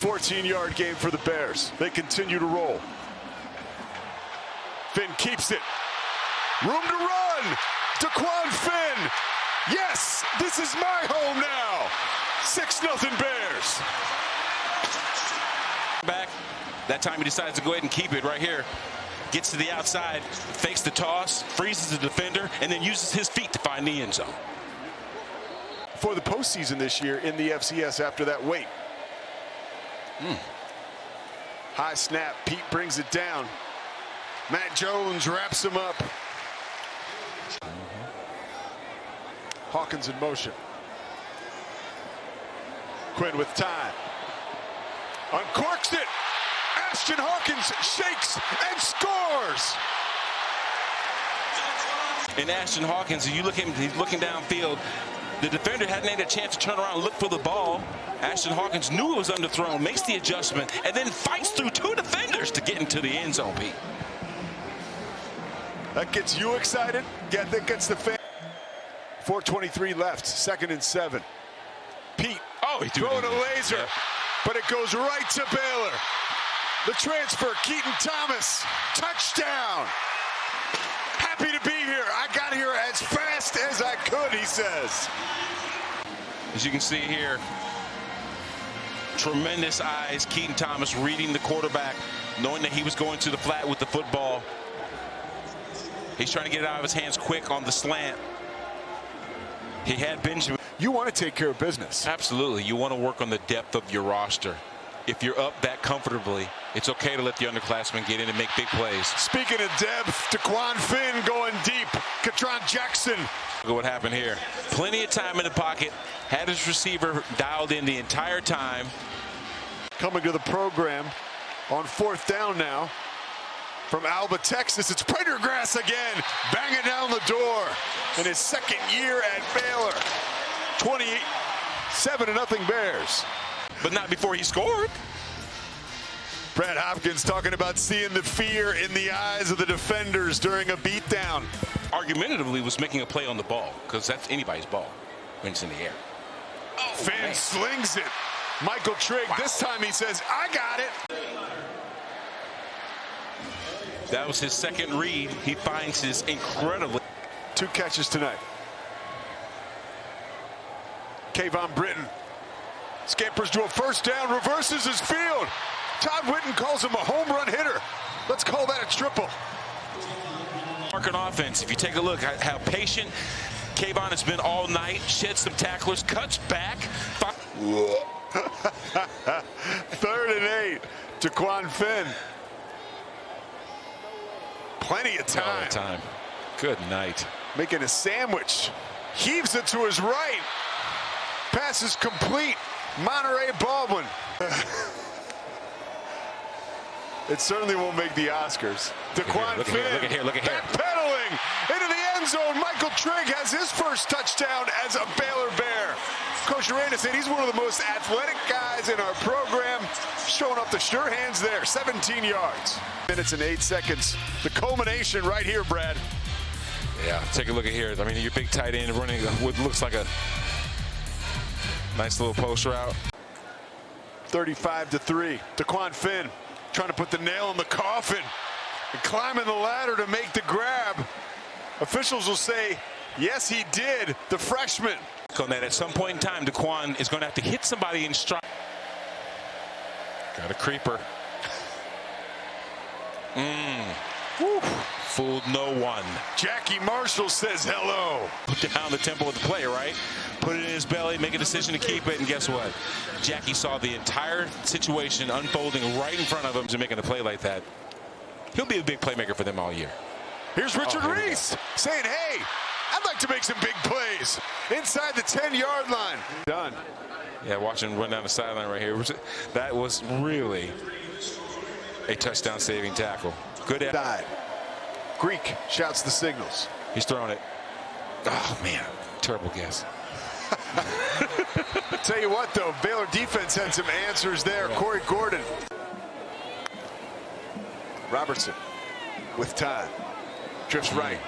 14-yard game for the Bears. They continue to roll. Finn keeps it. Room to run. Daquan Finn. Yes, this is my home now. 6-0 Bears. Back. That time he decides to go ahead and keep it right here. Gets to the outside, fakes the toss, freezes the defender, and then uses his feet to find the end zone. For the postseason this year in the FCS after that wait. High snap. Pete brings it down. Matt Jones wraps him up. Hawkins in motion. Quinn with time. Uncorks it. Ashton Hawkins shakes and scores. And Ashton Hawkins, you look at him, he's looking downfield. The defender hadn't had a chance to turn around and look for the ball. Ashton Hawkins knew it was underthrown, makes the adjustment, and then fights through two defenders to get into the end zone, Pete. That gets you excited. Yeah, that gets the fan. 4:23 left, 2nd and 7. Pete throwing a laser, but it goes right to Baylor. The transfer, Keaton Thomas, touchdown. Happy to be here. I got here as fast as I could, he says. As you can see here, tremendous eyes. Keaton Thomas reading the quarterback, knowing that he was going to the flat with the football. He's trying to get it out of his hands quick on the slant. He had Benjamin. You want to take care of business. Absolutely. You want to work on the depth of your roster. If you're up that comfortably, it's okay to let the underclassmen get in and make big plays. Speaking of depth, Daquan Finn going deep. Katron Jackson. Look at what happened here. Plenty of time in the pocket. Had his receiver dialed in the entire time. Coming to the program on 4th down now. From Alba, Texas, it's Prendergrass again. Banging down the door in his 2nd year at Baylor. 27-0 Bears. But not before he scored. Brad Hopkins talking about seeing the fear in the eyes of the defenders during a beatdown. Argumentatively was making a play on the ball, because that's anybody's ball when it's in the air. Oh, Finn slings it. Michael Trigg, this time he says, I got it. That was his 2nd read. He finds his incredibly. 2 catches tonight. Kayvon Britton scampers to a 1st down, reverses his field. Todd Whitten calls him a home run hitter. Let's call that a triple. Marking offense. If you take a look at how patient Kayvon has been all night, sheds some tacklers, cuts back. 3rd and 8. Daquan Finn. Plenty of time. Good night. Making a sandwich. Heaves it to his right. Pass is complete. Monterey Baldwin. It certainly won't make the Oscars. Daquan Finn. Look at here. Backpedaling into the end zone. Michael Trigg has his first touchdown as a Baylor Bear. Coach Aranda said he's one of the most athletic guys in our program. Showing up the sure hands there. 17 yards. Minutes and 8 seconds. The culmination right here, Brad. Yeah, take a look at here. I mean, your big tight end running what looks like a nice little post route. 35-3. Daquan Finn trying to put the nail in the coffin and climbing the ladder to make the grab. Officials will say, yes, he did. The freshman. On that, at some point in time, Daquan is going to have to hit somebody in stride. Got a creeper. Woo. Fooled no one. Jackie Marshall says hello. Put down the tempo of the play, right? Put it in his belly, make a decision to keep it, and guess what? Jackie saw the entire situation unfolding right in front of him, and making a play like that. He'll be a big playmaker for them all year. Here's Richard Reese saying, hey, I'd like to make some big plays inside the 10-yard line. Done. Yeah, watch him run down the sideline right here. That was really a touchdown-saving tackle. Good at died. Greek shouts the signals. He's throwing it. Oh, man. Terrible guess. Tell you what, though, Baylor defense had some answers there. Yeah. Corey Gordon. Robertson with time. Drifts right.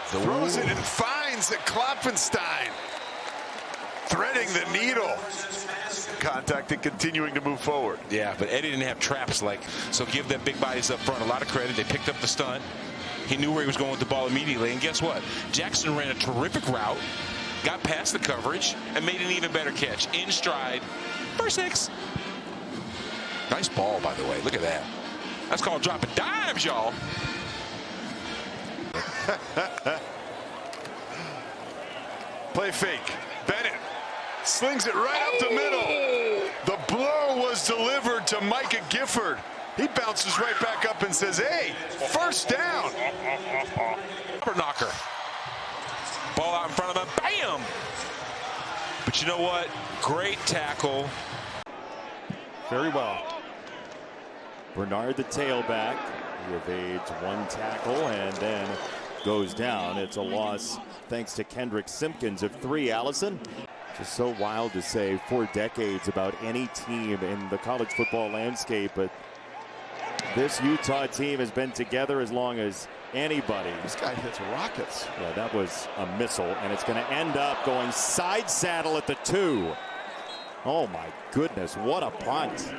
Throws it and finds Klopfenstein. Threading the needle. contact and continuing to move forward. Yeah, but Eddie didn't have traps so give them big bodies up front a lot of credit. They picked up the stunt. He knew where he was going with the ball immediately. And guess what? Jackson ran a terrific route, got past the coverage, and made an even better catch. In stride for 6. Nice ball, by the way. Look at that. That's called dropping dimes, y'all. Play fake. Bennett slings it right up the middle. The blow was delivered to Micah Gifford. He bounces right back up and says, hey, first down. Knocker. Ball out in front of him. Bam! But you know what? Great tackle. Very well. Bernard, the tailback. He evades one tackle and then goes down. It's a loss thanks to Kendrick Simpkins of 3. Allison. Just so wild to say 4 decades about any team in the college football landscape, but this Utah team has been together as long as anybody. This guy hits rockets. Yeah, that was a missile, and it's going to end up going side saddle at the 2. Oh my goodness, what a punt.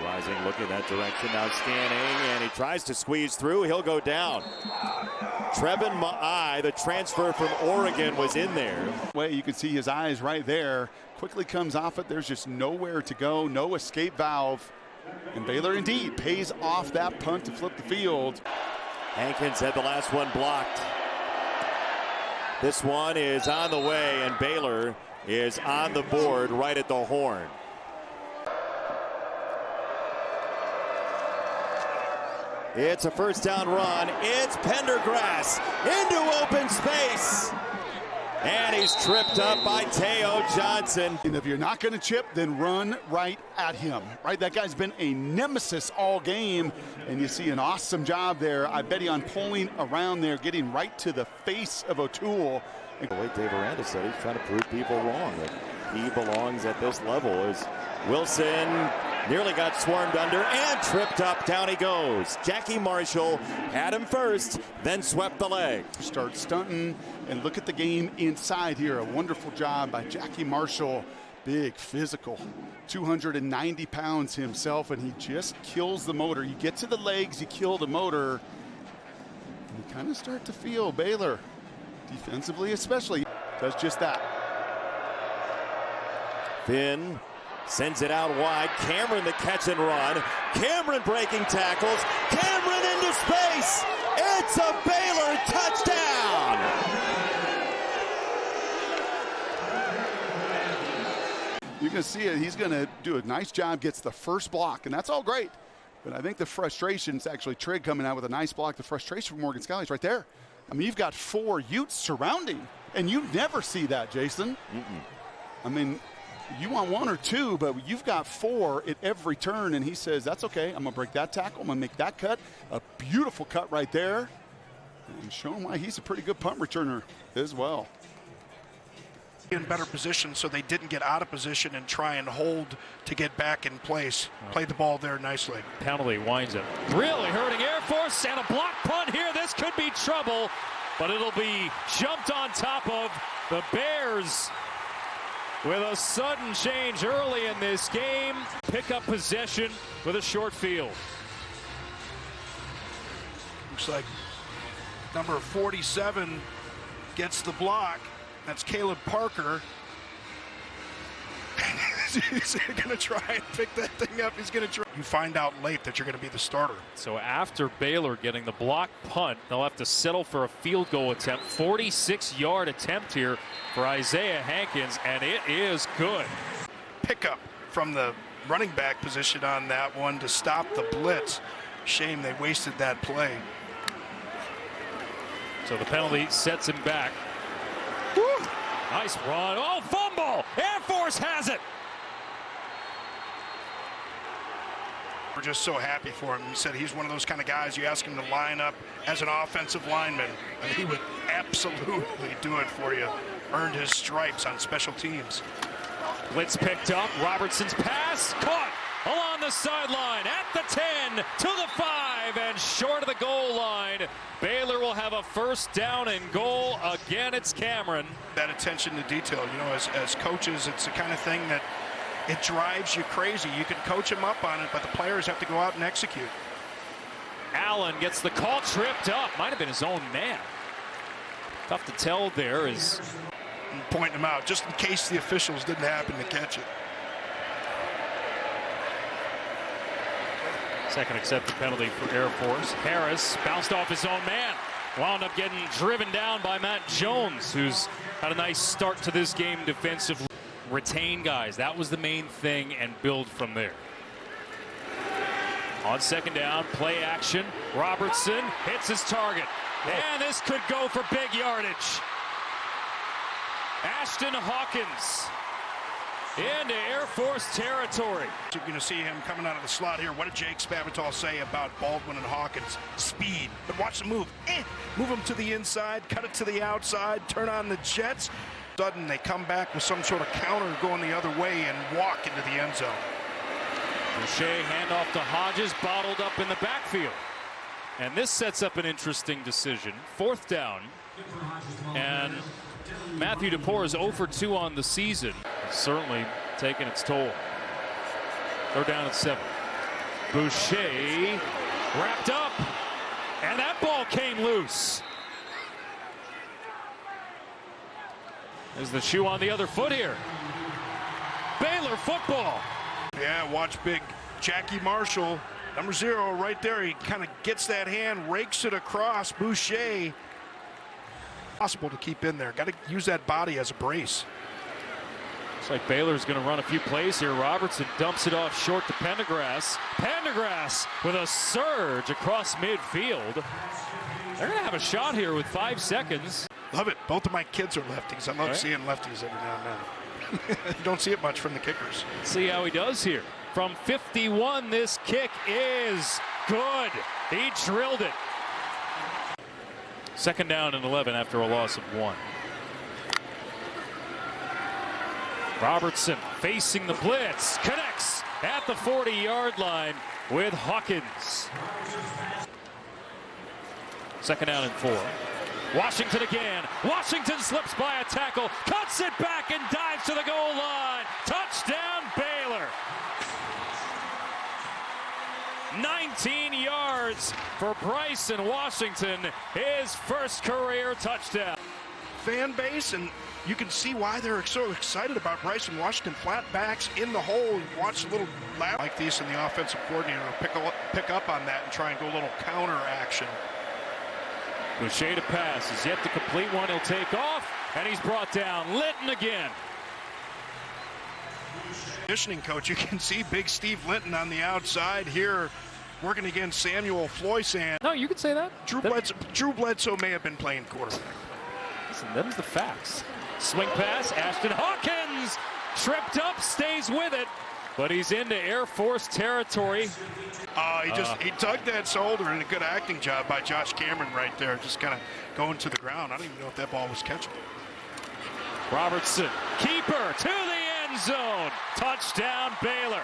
Rising, looking that direction, now scanning, and he tries to squeeze through. He'll go down. Trevin Ma'ai, the transfer from Oregon, was in there. Way you can see his eyes right there. Quickly comes off it. There's just nowhere to go, no escape valve. And Baylor indeed pays off that punt to flip the field. Hankins had the last one blocked. This one is on the way, and Baylor is on the board right at the horn. It's a first down run. It's Pendergrass into open space. And he's tripped up by Teo Johnson. And if you're not going to chip, then run right at him. Right, that guy's been a nemesis all game. And you see an awesome job there. I bet on pulling around there, getting right to the face of O'Toole. The way Dave Aranda said, he's trying to prove people wrong. That he belongs at this level. As Wilson nearly got swarmed under and tripped up. Down he goes. Jackie Marshall had him first, then swept the leg. Start stunting, and look at the game inside here. A wonderful job by Jackie Marshall. Big, physical, 290 pounds himself, and he just kills the motor. You get to the legs, you kill the motor, and you kind of start to feel Baylor, defensively especially, does just that. Finn sends it out wide. Cameron the catch and run. Cameron breaking tackles. Cameron into space. It's a Baylor touchdown. You can see it. He's going to do a nice job, gets the first block, and that's all great. But I think the frustration is actually Trigg coming out with a nice block. The frustration from Morgan Scalley is right there. I mean, you've got 4 Utes surrounding, and you never see that, Jason. I mean, you want 1 or 2, but you've got 4 at every turn, and he says, that's okay. I'm going to break that tackle. I'm going to make that cut. A beautiful cut right there. And showing why he's a pretty good punt returner as well. In better position, so they didn't get out of position and try and hold to get back in place. Played the ball there nicely. Penalty winds it. Really hurting Air Force, and a block punt here. This could be trouble, but it'll be jumped on top of the Bears with a sudden change early in this game. Pick up possession with a short field. Looks like number 47 gets the block. That's Caleb Parker. He's going to try and pick that thing up. He's going to try. You find out late that you're going to be the starter. So after Baylor getting the block punt, they'll have to settle for a field goal attempt. 46-yard attempt here for Isaiah Hankins, and it is good. Pickup from the running back position on that one to stop the blitz. Shame they wasted that play. So the penalty sets him back. Woo! Nice run. Oh, fumble! Air Force has it! We're just so happy for him. He said he's one of those kind of guys you ask him to line up as an offensive lineman, and he would absolutely do it for you. Earned his stripes on special teams. Blitz picked up. Robertson's pass caught along the the sideline, at the 10, to the 5, and short of the goal line. Baylor will have a first down and goal. Again, it's Cameron. That attention to detail, you know, as coaches, it's the kind of thing that it drives you crazy. You can coach them up on it, but the players have to go out and execute. Allen gets the call, tripped up. Might have been his own man. Tough to tell there is. Pointing them out, just in case the officials didn't happen to catch it. Second accepted penalty for Air Force. Harris bounced off his own man. Wound up getting driven down by Matt Jones, who's had a nice start to this game defensively. Retain guys, that was the main thing, and build from there. On second down, play action. Robertson hits his target. And this could go for big yardage. Ashton Hawkins into Air Force territory. You're going to see him coming out of the slot here. What did Jake Spavital say about Baldwin and Hawkins? Speed. But watch the move. Move them to the inside, cut it to the outside, turn on the jets. Sudden, they come back with some sort of counter going the other way and walk into the end zone. Boucher handoff to Hodges, bottled up in the backfield. And this sets up an interesting decision. Fourth down. And Matthew DePore is 0 for 2 on the season. It's certainly taking its toll. Third down at 7. Boucher wrapped up. And that ball came loose. There's the shoe on the other foot here. Baylor football. Yeah, watch big Jackie Marshall, number 0 right there. He kind of gets that hand, rakes it across. Boucher. Possible to keep in there. Got to use that body as a brace. Looks like Baylor's going to run a few plays here. Robertson dumps it off short to Pendergrass. Pendergrass with a surge across midfield. They're going to have a shot here with 5 seconds. Love it. Both of my kids are lefties. I love seeing lefties every now and then. You don't see it much from the kickers. Let's see how he does here. From 51, this kick is good. He drilled it. Second down and 11 after a loss of 1. Robertson facing the blitz. Connects at the 40-yard line with Hawkins. Second down and 4. Washington again. Washington slips by a tackle, cuts it back and dives to the goal line. Touchdown Baylor. 19 yards for Bryson Washington, his first career touchdown. Fan base, and you can see why they're so excited about Bryson Washington. Flat backs in the hole. Watch a little loud like these, and the offensive coordinator will pick up on that and try and go a little counter action. Boucher to pass is yet to complete one. He'll take off, and he's brought down. Linton again. Conditioning coach, you can see big Steve Linton on the outside here, working against Samuel Floysan. No, you could say that. Drew Bledsoe may have been playing quarterback. Listen, them's the facts. Swing pass, Ashton Hawkins tripped up, stays with it, but he's into Air Force territory. He tugged that shoulder, and a good acting job by Josh Cameron right there, just kind of going to the ground. I don't even know if that ball was catchable. Robertson, keeper to the end zone. Touchdown Baylor.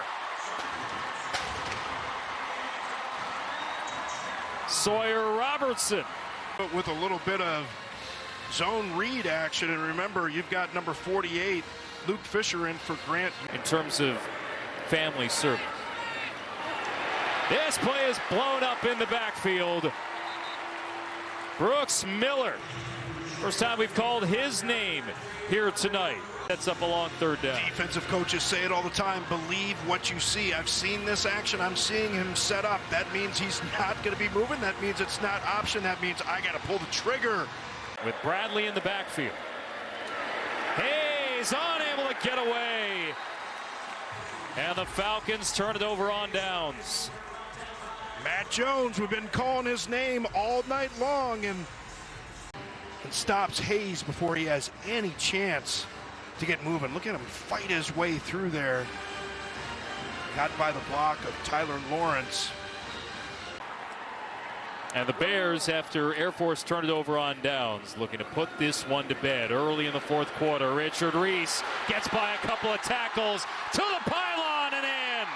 Sawyer Robertson. With a little bit of zone read action, and remember, you've got number 48, Luke Fisher, in for Grant. In terms of family service. This play is blown up in the backfield. Brooks Miller. First time we've called his name here tonight. Sets up a long third down. Defensive coaches say it all the time, believe what you see. I've seen this action. I'm seeing him set up. That means he's not going to be moving. That means it's not option. That means I got to pull the trigger. With Bradley in the backfield. Hayes unable to get away. And the Falcons turn it over on downs. Matt Jones, we've been calling his name all night long, and stops Hayes before he has any chance to get moving. Look at him fight his way through there. Got by the block of Tyler Lawrence. And the Bears, after Air Force turned it over on downs, looking to put this one to bed early in the fourth quarter. Richard Reese gets by a couple of tackles to the pylon and in.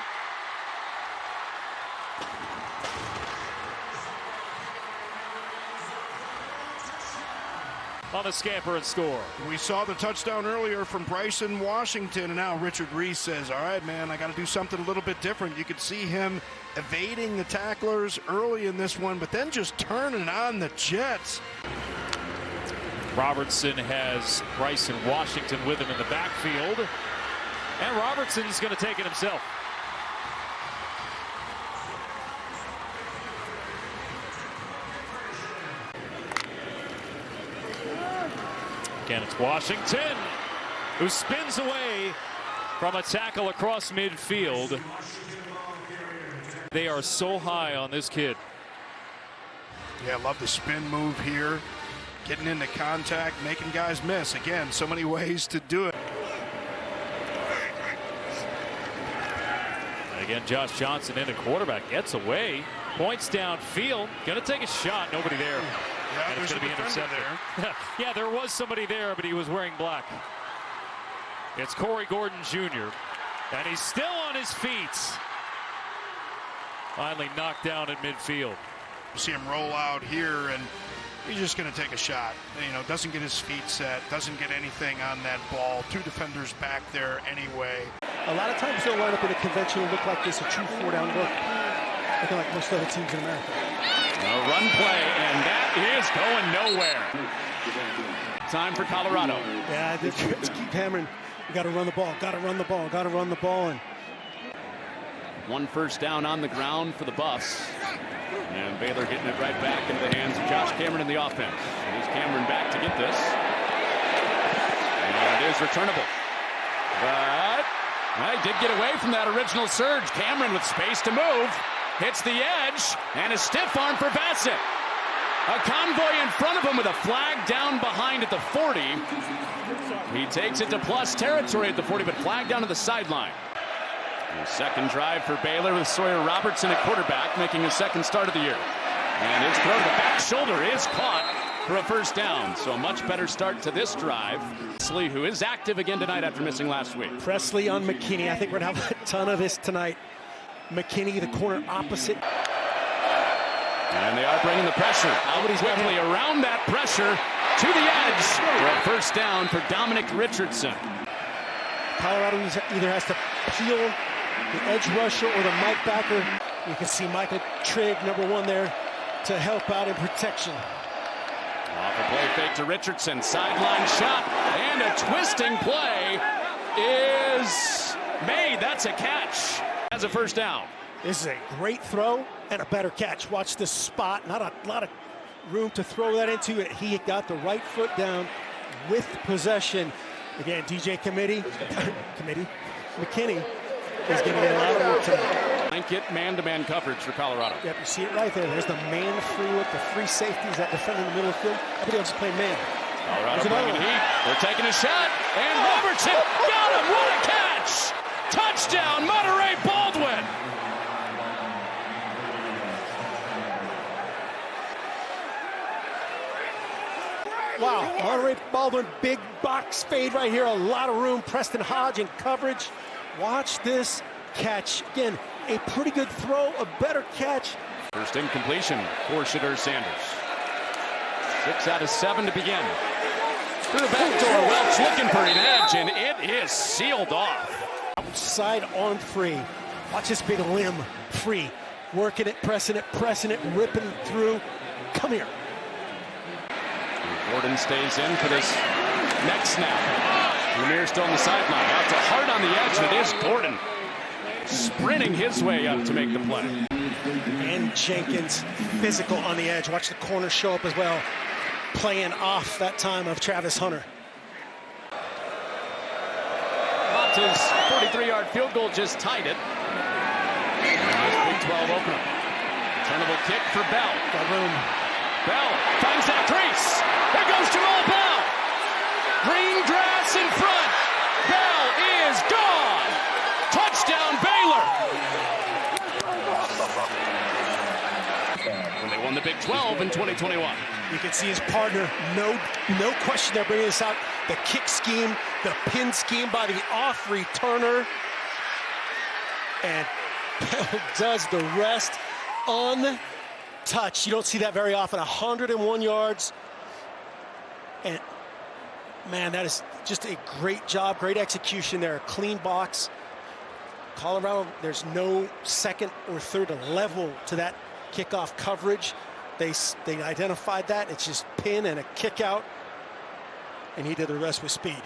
on the scamper and score. We saw the touchdown earlier from Bryson Washington, and now Richard Reese says, all right, man, I got to do something a little bit different. You could see him evading the tacklers early in this one, but then just turning on the Jets. Robertson has Bryson Washington with him in the backfield, and Robertson's going to take it himself. Again, it's Washington who spins away from a tackle across midfield. They are so high on this kid. Yeah, I love the spin move here. Getting into contact, making guys miss. Again, so many ways to do it. And again, Josh Johnson into quarterback. Gets away. Points downfield. Going to take a shot. Nobody there. Yeah, And it's going to be intercepted. There. Yeah, there was somebody there, but he was wearing black. It's Corey Gordon Jr. And he's still on his feet. Finally knocked down in midfield. See him roll out here, and he's just going to take a shot. You know, doesn't get his feet set, doesn't get anything on that ball. Two defenders back there anyway. A lot of times they'll line up in a conventional look like this, a true four-down look, looking like most other teams in America. A run play, and that is going nowhere. Time for Colorado. Yeah, they just keep hammering. We got to run the ball, got to run the ball, got to run the ball. And One first down on the ground for the Buffs. And Baylor getting it right back into the hands of Josh Cameron in the offense. Here's Cameron back to get this. And it is returnable. But well, he did get away from that original surge. Cameron with space to move. Hits the edge. And a stiff arm for Bassett. A convoy in front of him with a flag down behind at the 40. He takes it to plus territory at the 40, but flag down to the sideline. The second drive for Baylor with Sawyer Robertson at quarterback, making his second start of the year. And his throw to the back shoulder is caught for a first down. So a much better start to this drive. Presley, who is active again tonight after missing last week. Presley on McKinney. I think we're going to have a ton of this tonight. McKinney, the corner opposite. And they are bringing the pressure out quickly around that pressure to the edge for a first down for Dominic Richardson. Colorado either has to peel the edge rusher or the Mike backer. You can see Michael Trigg, number one there, to help out in protection. Off a play fake to Richardson, sideline shot, and a twisting play is made. That's a catch as a first down. This is a great throw and a better catch. Watch this spot. Not a lot of room to throw that into. He got the right foot down with possession. Again, McKinney is getting a lot of work tonight. Blanket man-to-man coverage for Colorado. Yep, you see it right there. There's the man free with the free safeties that defend in the middle of the field. Everybody else is playing man. Colorado bringing heat. They're taking a shot, and Robertson got him. What a catch! Touchdown, Monterey Baldwin. Wow, Monterey Baldwin, big box fade right here. A lot of room. Preston Hodge in coverage. Watch this catch. Again, a pretty good throw, a better catch. First incompletion for Shadur Sanders. 6 out of 7 to begin. Through the back door, Welch looking for an edge, and it is sealed off. Outside arm free. Watch this big limb free. Working it, pressing it, ripping it through. Come here. Gordon stays in for this next snap. Lemire still on the sideline. Out to Hart on the edge, and it is Gordon sprinting his way up to make the play. And Jenkins physical on the edge. Watch the corner show up as well. Playing off that time of Travis Hunter. His 43-yard field goal just tied it. Big 12 opener. Returnable kick for Bell. Got room. Bell finds that crease. There goes Jamal Bell. Green grass in front. Bell is gone. Touchdown Baylor. When they won the Big 12 in 2021. You can see his partner, no question they're bringing this out. The kick scheme, the pin scheme by the off returner. And Bell does the rest untouched. You don't see that very often. 101 yards. And man, that is just a great job, great execution there. A clean box. Colorado, there's no second or third level to that kickoff coverage. They identified that. It's just pin and a kick out. And he did the rest with speed.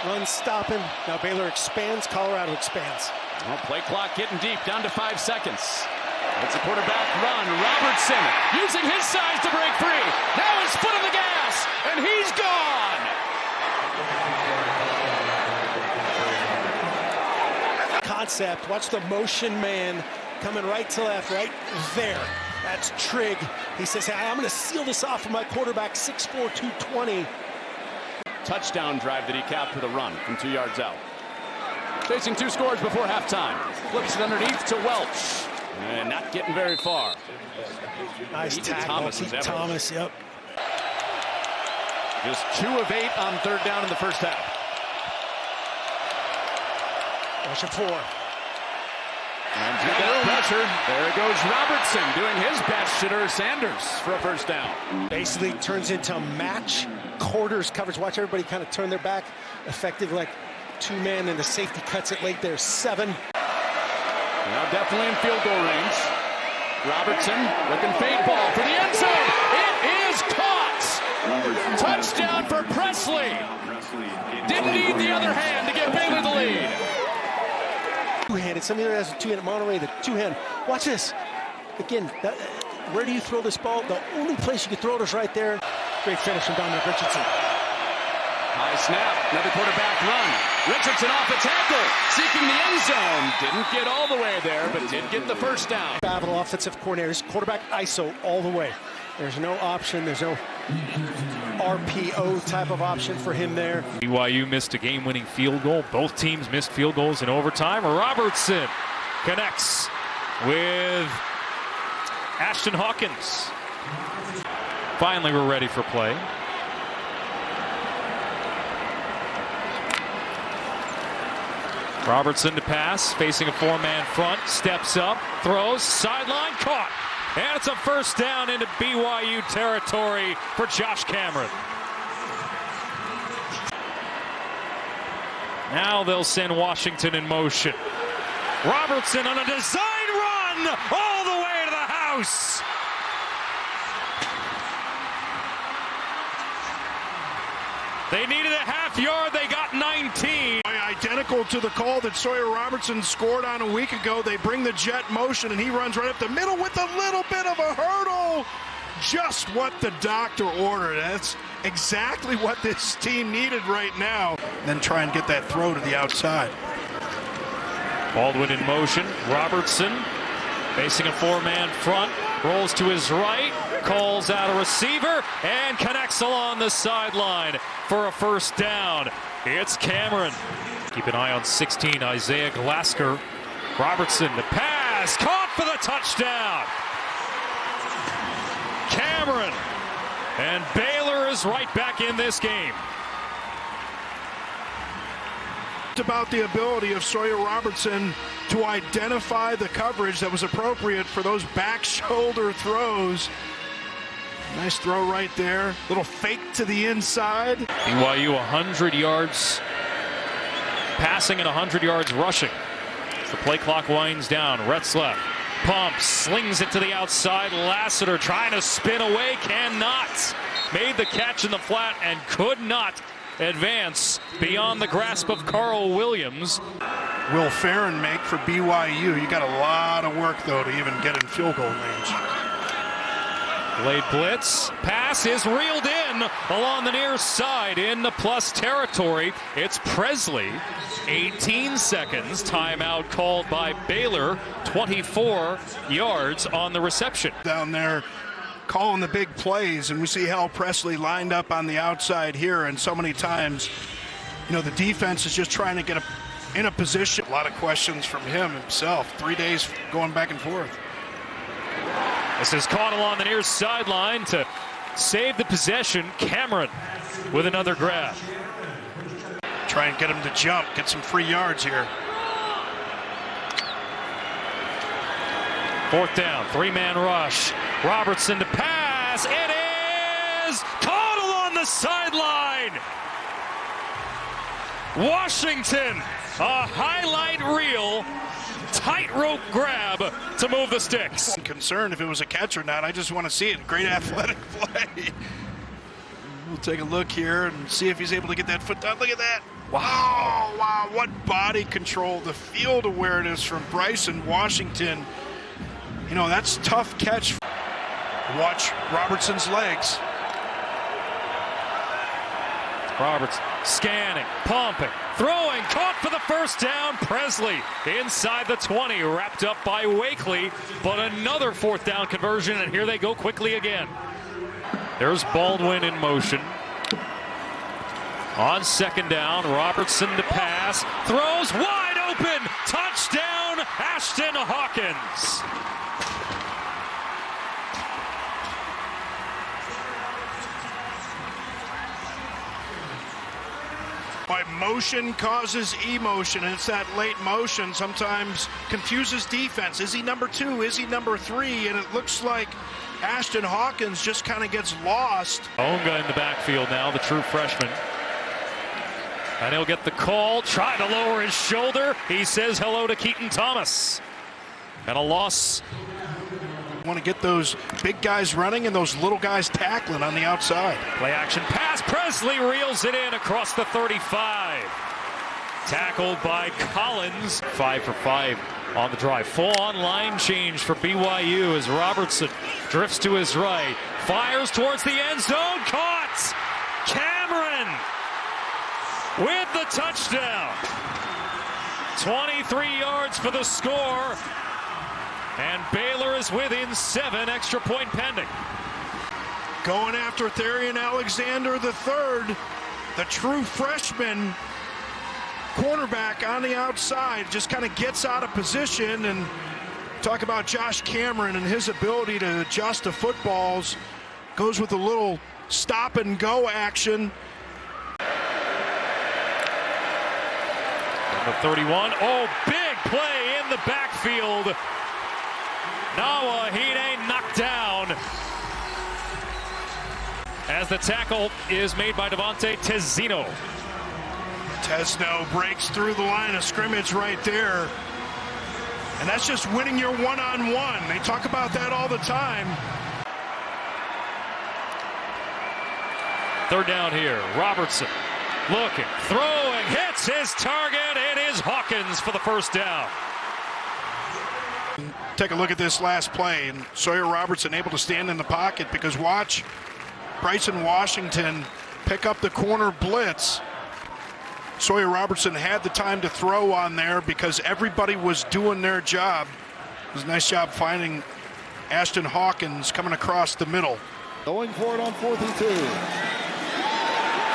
Run stopping. Now Baylor expands, Colorado expands. Well, play clock getting deep, down to 5 seconds. It's a quarterback run. Robertson using his size to break free. Now his foot on the gas, and he's gone. Concept. Watch the motion man coming right to left, right there. That's Trigg. He says, hey, I'm going to seal this off for my quarterback, 6'4", 220. Touchdown drive that he capped with a run from 2 yards out. Chasing 2 scores before halftime. Flips it underneath to Welch. And not getting very far. Nice tackle. Thomas, yep. Just 2 of 8 on 3rd down in the first half. Rush of 4. And to that pressure, there goes Robertson doing his best to Sanders for a first down. Basically turns into match quarters coverage. Watch everybody kind of turn their back. Effective like 2-man, and the safety cuts it late there. 7. Now definitely in field goal range. Robertson looking fade ball for the end zone. It is caught. Touchdown for Presley. Didn't need the other hand to give Baylor the lead. Two-handed. Somebody that has a two-handed. Monterey, the two-hand. Watch this. Again, where do you throw this ball? The only place you can throw it is right there. Great finish from Dominic Richardson. High snap. Another quarterback run. Richardson off the tackle. Seeking the end zone. Didn't get all the way there, but did get the first down. Battle offensive coordinators. Quarterback ISO all the way. There's no option. There's no RPO type of option for him there. BYU missed a game-winning field goal. Both teams missed field goals in overtime. Robertson connects with Ashton Hawkins. Finally, we're ready for play. Robertson to pass, facing a 4-man front, steps up, throws, sideline, caught. And it's a first down into BYU territory for Josh Cameron. Now they'll send Washington in motion. Robertson on a design run all the way to the house. They needed a half yard. They got 19. Identical to the call that Sawyer Robertson scored on a week ago. They bring the jet motion, and he runs right up the middle with a little bit of a hurdle. Just what the doctor ordered. That's exactly what this team needed right now. Then try and get that throw to the outside. Baldwin in motion. Robertson facing a 4-man front. Rolls to his right. Calls out a receiver and connects along the sideline for a first down. It's Cameron. Keep an eye on 16, Isaiah Glasker. Robertson, the pass, caught for the touchdown. Cameron, and Baylor is right back in this game. About the ability of Sawyer Robertson to identify the coverage that was appropriate for those back shoulder throws. Nice throw right there. Little fake to the inside. BYU 100 yards passing and 100 yards rushing. As the play clock winds down, Retzlaff pumps, slings it to the outside. Lassiter trying to spin away, cannot. Made the catch in the flat and could not advance beyond the grasp of Carl Williams. Will Farron make for BYU. You got a lot of work, though, to even get in field goal range. Late blitz. Pass is reeled in along the near side in the plus territory. It's Presley. 18 seconds. Timeout called by Baylor. 24 yards on the reception. Down there calling the big plays, and we see Hal Presley lined up on the outside here, and so many times, you know, the defense is just trying to get in a position. A lot of questions from him himself. 3 days going back and forth. This is caught along the near sideline to save the possession. Cameron with another grab. Try and get him to jump, get some free yards here. 4th down, 3-man rush. Robertson to pass. It is caught along the sideline. Washington, a highlight reel, tightrope grab to move the sticks. I'm concerned if it was a catch or not. I just want to see it. Great athletic play. We'll take a look here and see if he's able to get that foot down. Look at that. Wow, wow, what body control, the field awareness from Bryson Washington. You know, that's a tough catch. Watch Robertson's legs. Roberts scanning, pumping, throwing, caught for the first down. Presley inside the 20, wrapped up by Wakely, but another fourth down conversion, and here they go quickly again. There's Baldwin in motion. On second down, Robertson to pass, throws wide open, touchdown, Ashton Hawkins. By motion causes emotion, and it's that late motion sometimes confuses defense. Is he number 2? Is he number 3? And it looks like Ashton Hawkins just kind of gets lost. Onga in the backfield now, the true freshman. And he'll get the call, try to lower his shoulder. He says hello to Keaton Thomas. And a loss. Want to get those big guys running and those little guys tackling on the outside. Play action pass. Presley reels it in across the 35. Tackled by Collins. 5 for 5 on the drive. Full-on line change for BYU as Robertson drifts to his right. Fires towards the end zone. Caught! Cameron with the touchdown. 23 yards for the score. And Baylor is within 7, extra point pending. Going after Therian Alexander III, the true freshman cornerback on the outside, just kind of gets out of position. And talk about Josh Cameron and his ability to adjust to footballs. Goes with a little stop and go action. Number 31, oh, big play in the backfield. Nawahine knocked down as the tackle is made by Devontae Tezzino. Tesno breaks through the line of scrimmage right there. And that's just winning your one-on-one. They talk about that all the time. Third down here, Robertson looking, throwing, hits his target. It is Hawkins for the first down. Take a look at this last play, and Sawyer Robertson able to stand in the pocket because watch Bryson Washington pick up the corner blitz. Sawyer Robertson had the time to throw on there because everybody was doing their job. It was a nice job finding Ashton Hawkins coming across the middle. Going for it on 4th and 2.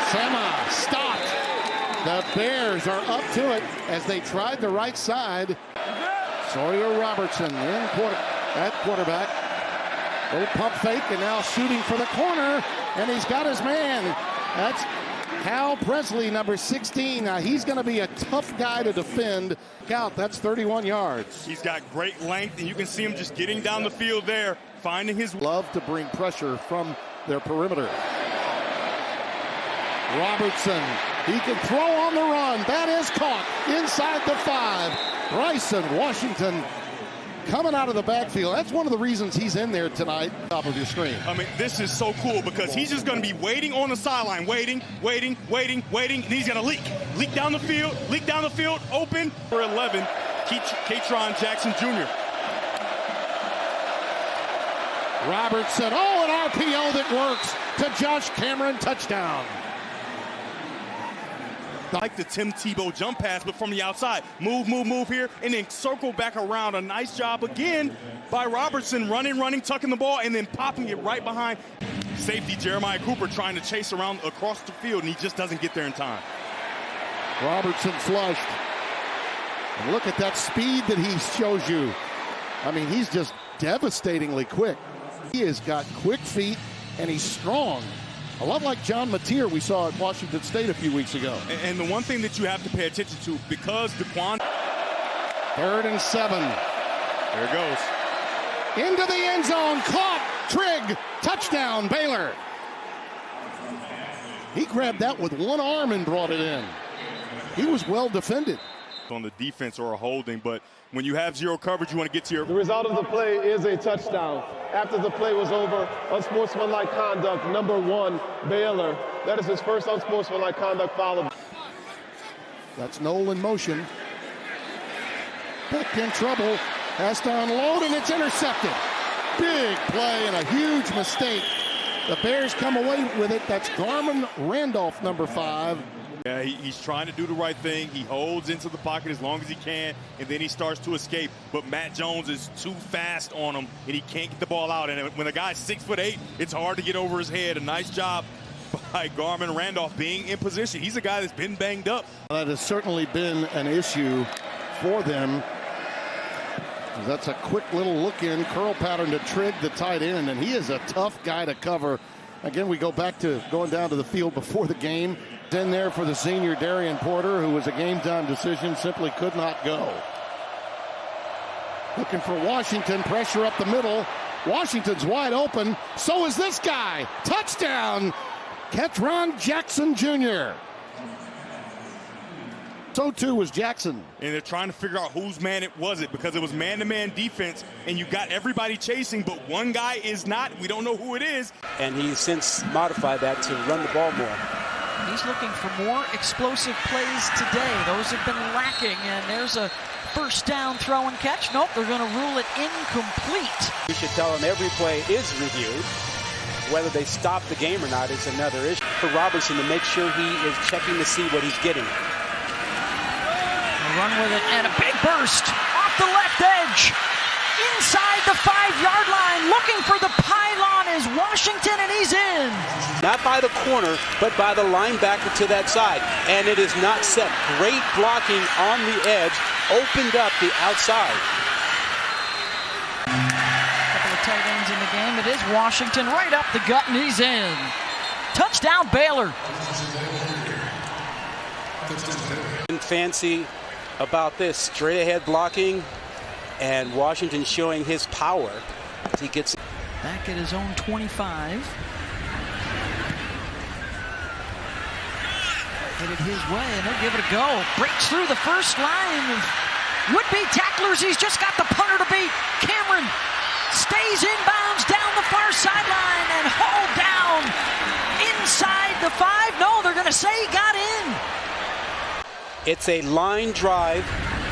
Sama stopped. The Bears are up to it as they tried the right side. Sawyer Robertson at quarterback. Little pump fake and now shooting for the corner. And he's got his man. That's Cal Presley, number 16. Now he's going to be a tough guy to defend. Out, that's 31 yards. He's got great length, and you can see him just getting down the field there, finding his... Love to bring pressure from their perimeter. Robertson, he can throw on the run. That is caught inside the 5. Bryson Washington coming out of the backfield. That's one of the reasons he's in there tonight. Top of your screen. I mean, this is so cool because he's just going to be waiting on the sideline, waiting, and he's going to leak down the field, open for 11, Katron Jackson Jr. Robertson, an RPO that works to Josh Cameron, touchdown. Like the Tim Tebow jump pass, but from the outside. Move here, and then circle back around. A nice job again by Robertson, running, tucking the ball, and then popping it right behind safety Jeremiah Cooper trying to chase around across the field, and he just doesn't get there in time. Robertson flushed. And look at that speed that he shows you. I mean, he's just devastatingly quick. He has got quick feet, and he's strong. A lot like John Mateer we saw at Washington State a few weeks ago. And the one thing that you have to pay attention to, because DeQuan... 3rd and 7. There it goes. Into the end zone, caught, Trigg, touchdown, Baylor. He grabbed that with one arm and brought it in. He was well defended. On the defense or a holding, but when you have zero coverage, you want to get to your... The result of the play is a touchdown. After the play was over, unsportsmanlike conduct, number 1, Baylor. That is his first unsportsmanlike conduct foul. That's Noel in motion. Beck in trouble, has to unload, and it's intercepted. Big play and a huge mistake. The Bears come away with it. That's Garmin Randolph, number 5. Yeah, he's trying to do the right thing. He holds into the pocket as long as he can, and then he starts to escape. But Matt Jones is too fast on him, and he can't get the ball out. And when a guy's 6'8", it's hard to get over his head. A nice job by Garmin Randolph being in position. He's a guy that's been banged up. That has certainly been an issue for them. That's a quick little look in, curl pattern to Trigg, the tight end, and he is a tough guy to cover. Again, we go back to going down to the field before the game. In there for the senior Darian Porter, who was a game-time decision, simply could not go. Looking for Washington, pressure up the middle. Washington's wide open. So is this guy. Touchdown, Ketron Jackson Jr. So too was Jackson. And they're trying to figure out whose man it was because it was man-to-man defense, and you got everybody chasing, but one guy is not. We don't know who it is. And he's since modified that to run the ball more. He's looking for more explosive plays today. Those have been lacking, and there's a first down throw and catch. Nope, they're going to rule it incomplete. We should tell them every play is reviewed. Whether they stop the game or not is another issue. For Robertson to make sure he is checking to see what he's getting. A run with it, and a big burst off the left edge. Inside the 5-yard line, looking for the pylon is Washington, and he's in. Not by the corner, but by the linebacker to that side. And it is not set. Great blocking on the edge, opened up the outside. A couple of tight ends in the game. It is Washington right up the gut, and he's in. Touchdown, Baylor. Fancy about this straight ahead blocking. And Washington showing his power as he gets back at his own 25. Headed his way, and he'll give it a go. Breaks through the first line of would-be tacklers. He's just got the punter to beat. Cameron stays inbounds down the far sideline and hauled down inside the 5. No, they're going to say he got in. It's a line drive.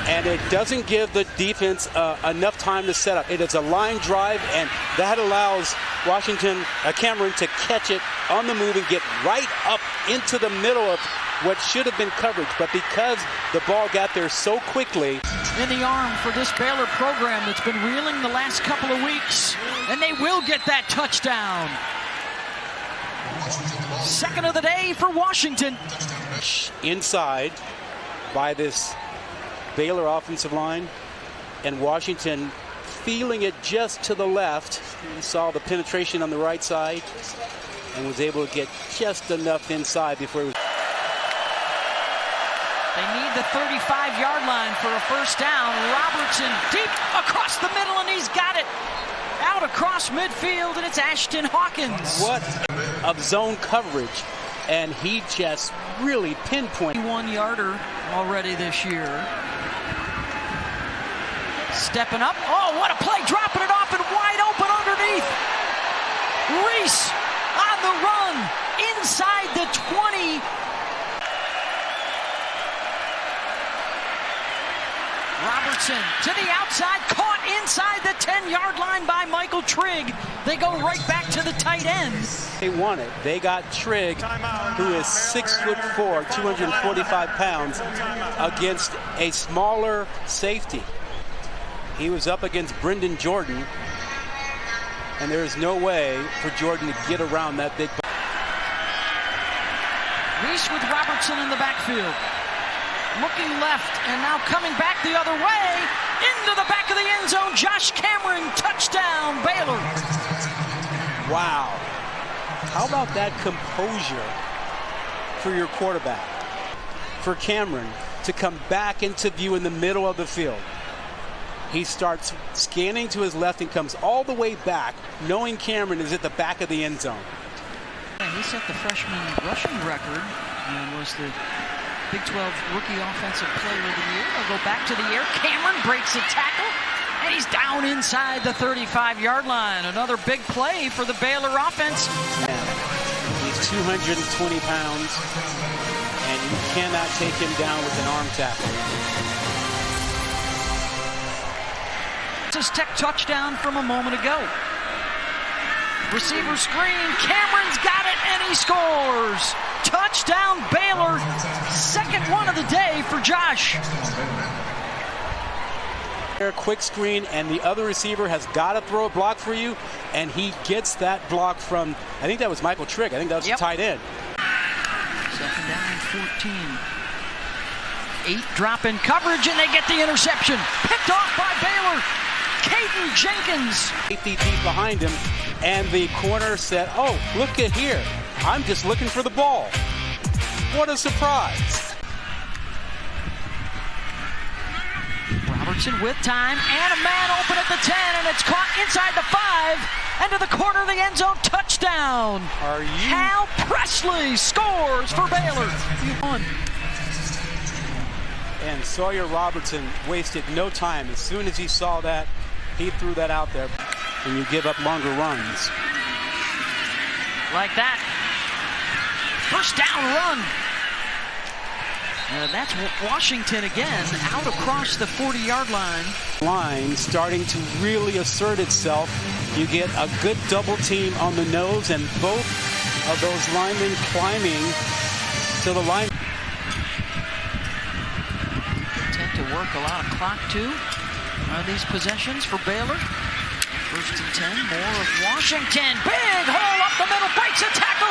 And it doesn't give the defense enough time to set up. It is a line drive, and that allows Cameron to catch it on the move and get right up into the middle of what should have been coverage. But because the ball got there so quickly. In the arm for this Baylor program that's been reeling the last couple of weeks. And they will get that touchdown. Second of the day for Washington. Inside by this Baylor offensive line, and Washington feeling it just to the left. He saw the penetration on the right side and was able to get just enough inside before he was. They need the 35-yard line for a first down. Robertson deep across the middle, and he's got it. Out across midfield, and it's Ashton Hawkins. What of zone coverage, and he just really pinpointed. 1-yarder already this year. Stepping up. Oh, what a play. Dropping it off and wide open underneath. Reese on the run inside the 20. Robertson to the outside. Caught inside the 10-yard line by Michael Trigg. They go right back to the tight end. They won it. They got Trigg, who is 6'4", 245 pounds, against a smaller safety. He was up against Brendan Jordan, and there is no way for Jordan to get around that big. Reese with Robertson in the backfield. Looking left, and now coming back the other way. Into the back of the end zone. Josh Cameron, touchdown, Baylor. Wow. How about that composure for your quarterback? For Cameron to come back into view in the middle of the field. He starts scanning to his left and comes all the way back, knowing Cameron is at the back of the end zone. He set the freshman rushing record and was the Big 12 Rookie Offensive Player of the Year. They'll go back to the air. Cameron breaks a tackle, and he's down inside the 35-yard line. Another big play for the Baylor offense. He's 220 pounds, and you cannot take him down with an arm tackle. Texas Tech touchdown from a moment ago. Receiver screen, Cameron's got it, and he scores! Touchdown Baylor, second one of the day for Josh. Quick screen, and the other receiver has got to throw a block for you, and he gets that block from, I think that was Michael Trigg. I think that was the tight end. Second down, 14. 8 drop in coverage, and they get the interception. Picked off by Baylor. Caden Jenkins. Safety deep behind him, and the corner said, oh, look at here. I'm just looking for the ball. What a surprise. Robertson with time, and a man open at the 10, and it's caught inside the 5, and to the corner of the end zone, touchdown. Cal Presley scores for Baylor. And Sawyer Robertson wasted no time. As soon as he saw that, he threw that out there. And you give up longer runs. Like that. First down run. That's Washington again, out across the 40-yard line. Line starting to really assert itself. You get a good double team on the nose, and both of those linemen climbing to the line. Tend to work a lot of clock too. These possessions for Baylor. First and 10, more of Washington. Big hole up the middle, breaks a tackle.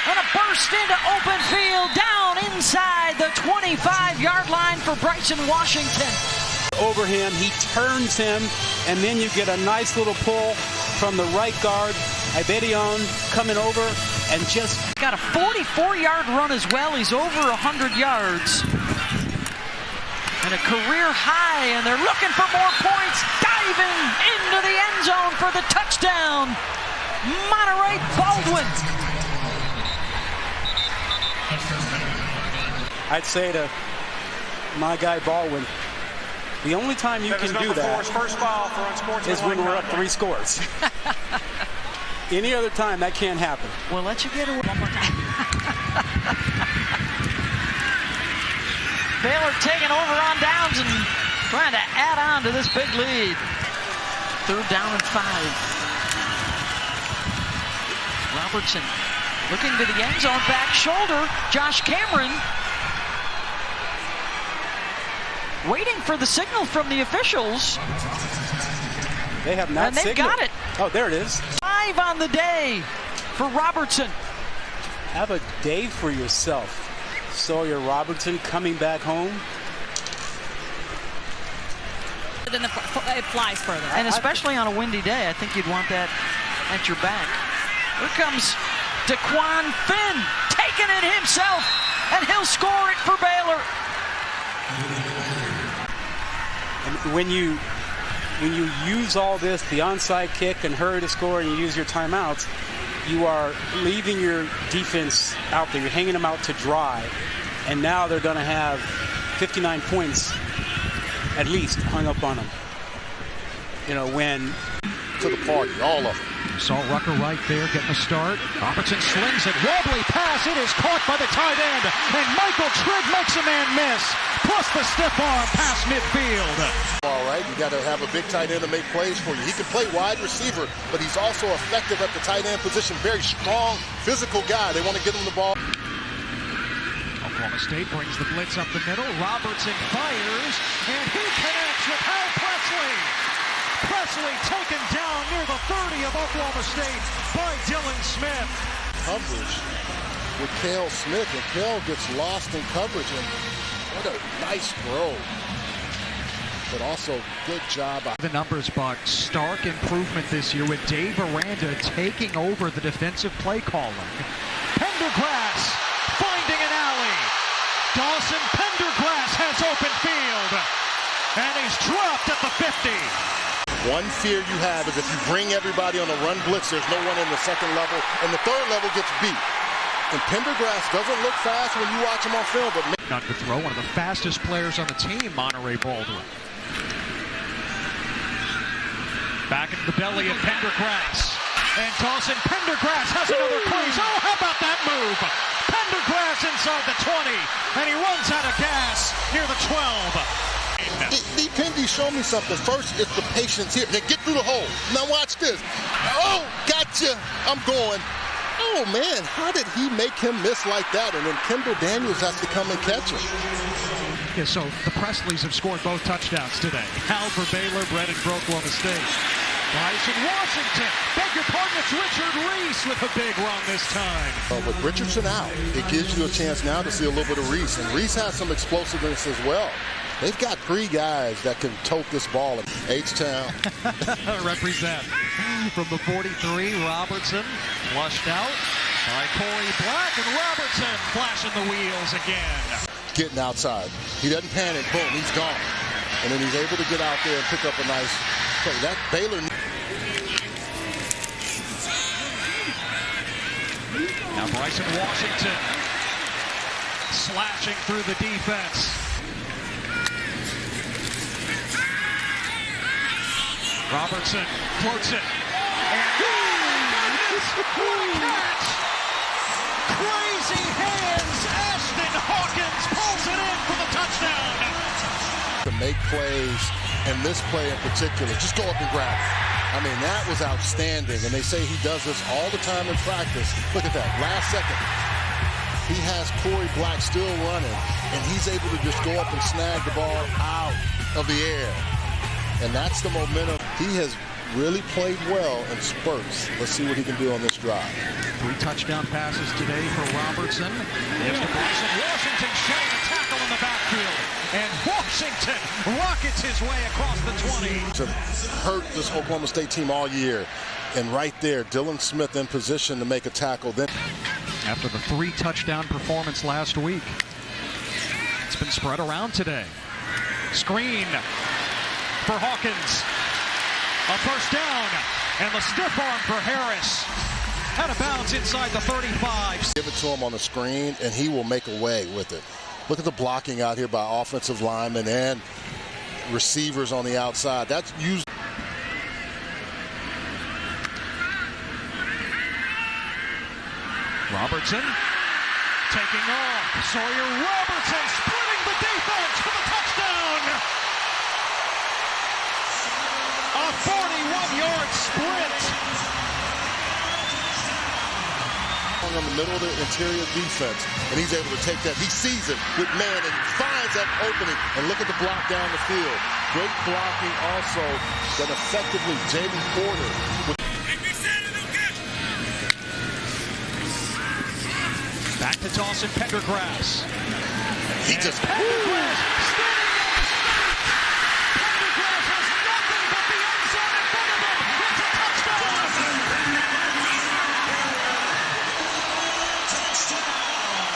And a burst into open field, down inside the 25-yard line for Bryson Washington. Over him, he turns him, and then you get a nice little pull from the right guard, Ibedion, coming over, and just got a 44-yard run as well. He's over 100 yards. And a career high, and they're looking for more points. Diving into the end zone for the touchdown. Monterey Baldwin. I'd say to my guy Baldwin, the only time you can do that is when we're up 3 scores. Any other time, that can't happen. We'll let you get away one more time. Baylor taking over on downs and trying to add on to this big lead. Third down and 5. Robertson looking to the end zone, back shoulder. Josh Cameron waiting for the signal from the officials. They have not signaled. And they've got it. Oh, there it is. 5 on the day for Robertson. Have a day for yourself. Sawyer Robertson coming back home. Then it flies further. And especially on a windy day, I think you'd want that at your back. Here comes Daquan Finn, taking it himself, and he'll score it for Baylor. And when you use all this, the onside kick and hurry to score, and you use your timeouts, you are leaving your defense out there. You're hanging them out to dry. And now they're going to have 59 points at least hung up on them. You know, when to the party, all of them. Saw Rucker right there getting a start. Robertson slings it. Wobbly pass. It is caught by the tight end. And Michael Trigg makes a man miss. Plus the stiff arm past midfield. All right, you got to have a big tight end to make plays for you. He can play wide receiver, but he's also effective at the tight end position. Very strong, physical guy. They want to get him the ball. Oklahoma State brings the blitz up the middle. Robertson fires, and he connects with Hal Presley. Presley taken down near the 30 of Oklahoma State by Dylan Smith. Coverage with Cale Smith, and Cale gets lost in coverage, and what a nice throw. But also good job. The numbers, but stark improvement this year with Dave Aranda taking over the defensive play calling. Pendergrass finding an alley. Dawson Pendergrass has open field. And he's dropped at the 50. One fear you have is if you bring everybody on a run blitz, there's no one in the second level, and the third level gets beat. And Pendergrass doesn't look fast when you watch him on film, but Not to throw, one of the fastest players on the team, Monterey Baldwin. Back into the belly of Pendergrass. And Dawson Pendergrass has another crease. Oh, how about that move? Pendergrass inside the 20, and he runs out of gas near the 12. Pendy, show me something. First, it's the patience here. Now get through the hole. Now watch this. Oh, gotcha. I'm going. Oh, man, how did he make him miss like that? And then Kendall Daniels has to come and catch him. Yeah, so the Presleys have scored both touchdowns today. Hal for Baylor, Brett and Oklahoma State. Bryson Washington. Beg your pardon, it's Richard Reese with a big run this time. With Richardson out, it gives you a chance now to see a little bit of Reese. And Reese has some explosiveness as well. They've got three guys that can tote this ball. H-Town. Represent. From the 43, Robertson flushed out by Corey Black, and Robertson flashing the wheels again. Getting outside. He doesn't panic. Boom, he's gone. And then he's able to get out there and pick up a nice play. That Baylor. Now Bryson Washington slashing through the defense. Robertson floats it. And what a catch! Crazy hands. Ashton Hawkins pulls it in for the touchdown. To make plays, and this play in particular, just go up and grab it. I mean, that was outstanding, and they say he does this all the time in practice. Look at that, last second. He has Corey Black still running, and he's able to just go up and snag the ball out of the air. And that's the momentum. He has really played well in spurts. Let's see what he can do on this drive. 3 touchdown passes today for Robertson. There's the Bryson Washington shedding a tackle in the backfield. And Washington rockets his way across the 20. To hurt this Oklahoma State team all year. And right there, Dylan Smith in position to make a tackle. Then, after the 3 touchdown performance last week, it's been spread around today. Screen for Hawkins. A first down, and the stiff arm for Harris. Out of bounds inside the 35. Give it to him on the screen, and he will make a way with it. Look at the blocking out here by offensive linemen and receivers on the outside. That's used. Robertson taking off. Sawyer Robertson splitting the defense for the touchdown. A 41-yard sprint. On the middle of the interior defense, and he's able to take that. He sees it with man and finds that opening. And look at the block down the field. Great blocking also that effectively Jamie Porter. Back to Dawson Pendergrass. He just.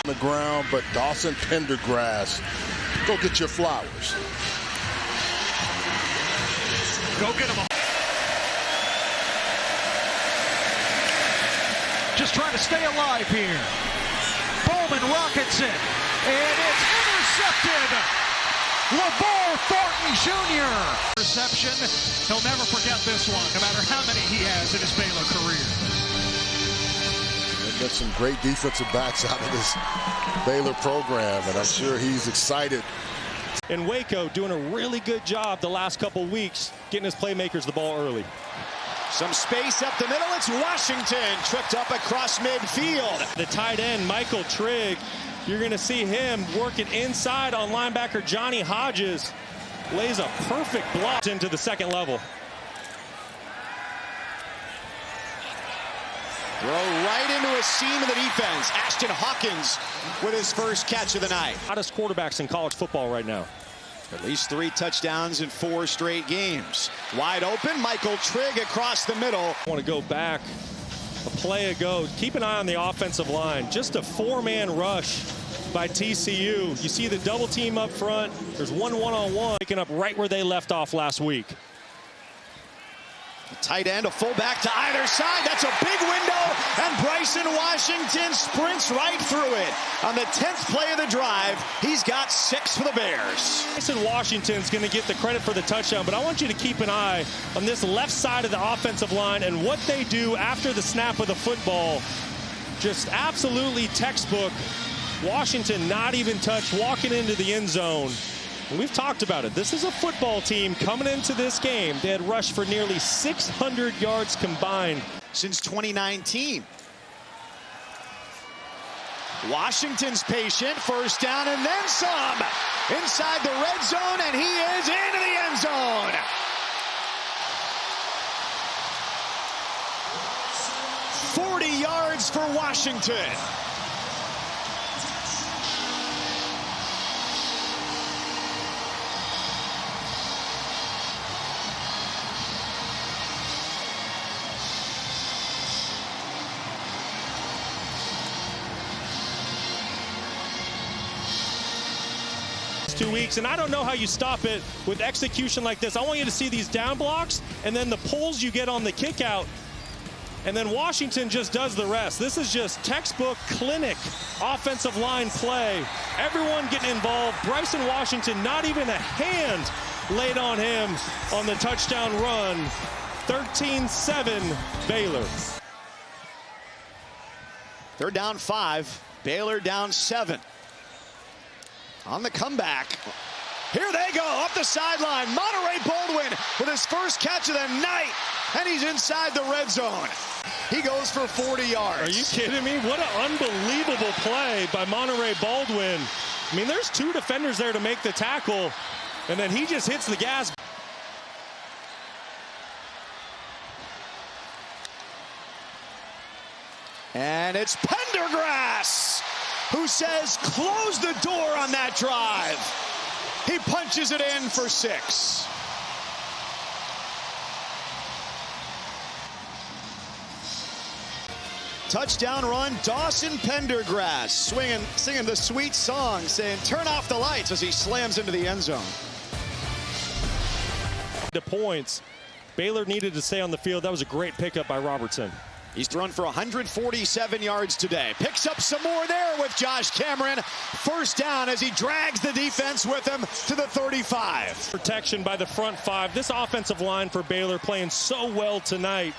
The ground, but Dawson Pendergrass, go get your flowers. Go get him. Just trying to stay alive here. Bowman rockets it, and it's intercepted. LeVar Thornton Jr. Reception. He'll never forget this one, no matter how many he has in his Baylor career. There's some great defensive backs out of this Baylor program, and I'm sure he's excited. And Waco doing a really good job the last couple weeks getting his playmakers the ball early. Some space up the middle. It's Washington tripped up across midfield. The tight end, Michael Trigg, you're going to see him working inside on linebacker Johnny Hodges. Lays a perfect block into the second level. Throw right into a seam of the defense. Ashton Hawkins with his first catch of the night. Hottest quarterbacks in college football right now. At least 3 touchdowns in 4 straight games. Wide open, Michael Trigg across the middle. I want to go back a play ago. Keep an eye on the offensive line. Just a 4-man rush by TCU. You see the double team up front. There's one one-on-one picking up right where they left off last week. Tight end, a fullback to either side. That's a big window, and Bryson Washington sprints right through it. On the 10th play of the drive, he's got 6 for the Bears. Bryson Washington's going to get the credit for the touchdown, but I want you to keep an eye on this left side of the offensive line and what they do after the snap of the football. Just absolutely textbook. Washington not even touched, walking into the end zone. And we've talked about it. This is a football team coming into this game. They had rushed for nearly 600 yards combined since 2019. Washington's patient, first down and then some. Inside the red zone, and he is into the end zone. $40 yards for Washington. last 2 weeks, and I don't know how you stop it with execution like this. I want you to see these down blocks and then the pulls you get on the kick out. And then Washington just does the rest. This is just textbook clinic offensive line play. Everyone getting involved. Bryson Washington, not even a hand laid on him on the touchdown run. 13-7 Baylor. They're down 5. Baylor down 7. On the comeback. Here they go up the sideline. Monterey Baldwin with his first catch of the night. And he's inside the red zone. He goes for 40 yards. Are you kidding me? What an unbelievable play by Monterey Baldwin. I mean, there's 2 defenders there to make the tackle, and then he just hits the gas. And it's Pendergrass who says, close the door on that drive. He punches it in for 6. Touchdown run, Dawson Pendergrass singing the sweet song, saying turn off the lights as he slams into the end zone. The points, Baylor needed to stay on the field. That was a great pickup by Robertson. He's thrown for 147 yards today. Picks up some more there with Josh Cameron. First down as he drags the defense with him to the 35. Protection by the front 5. This offensive line for Baylor playing so well tonight.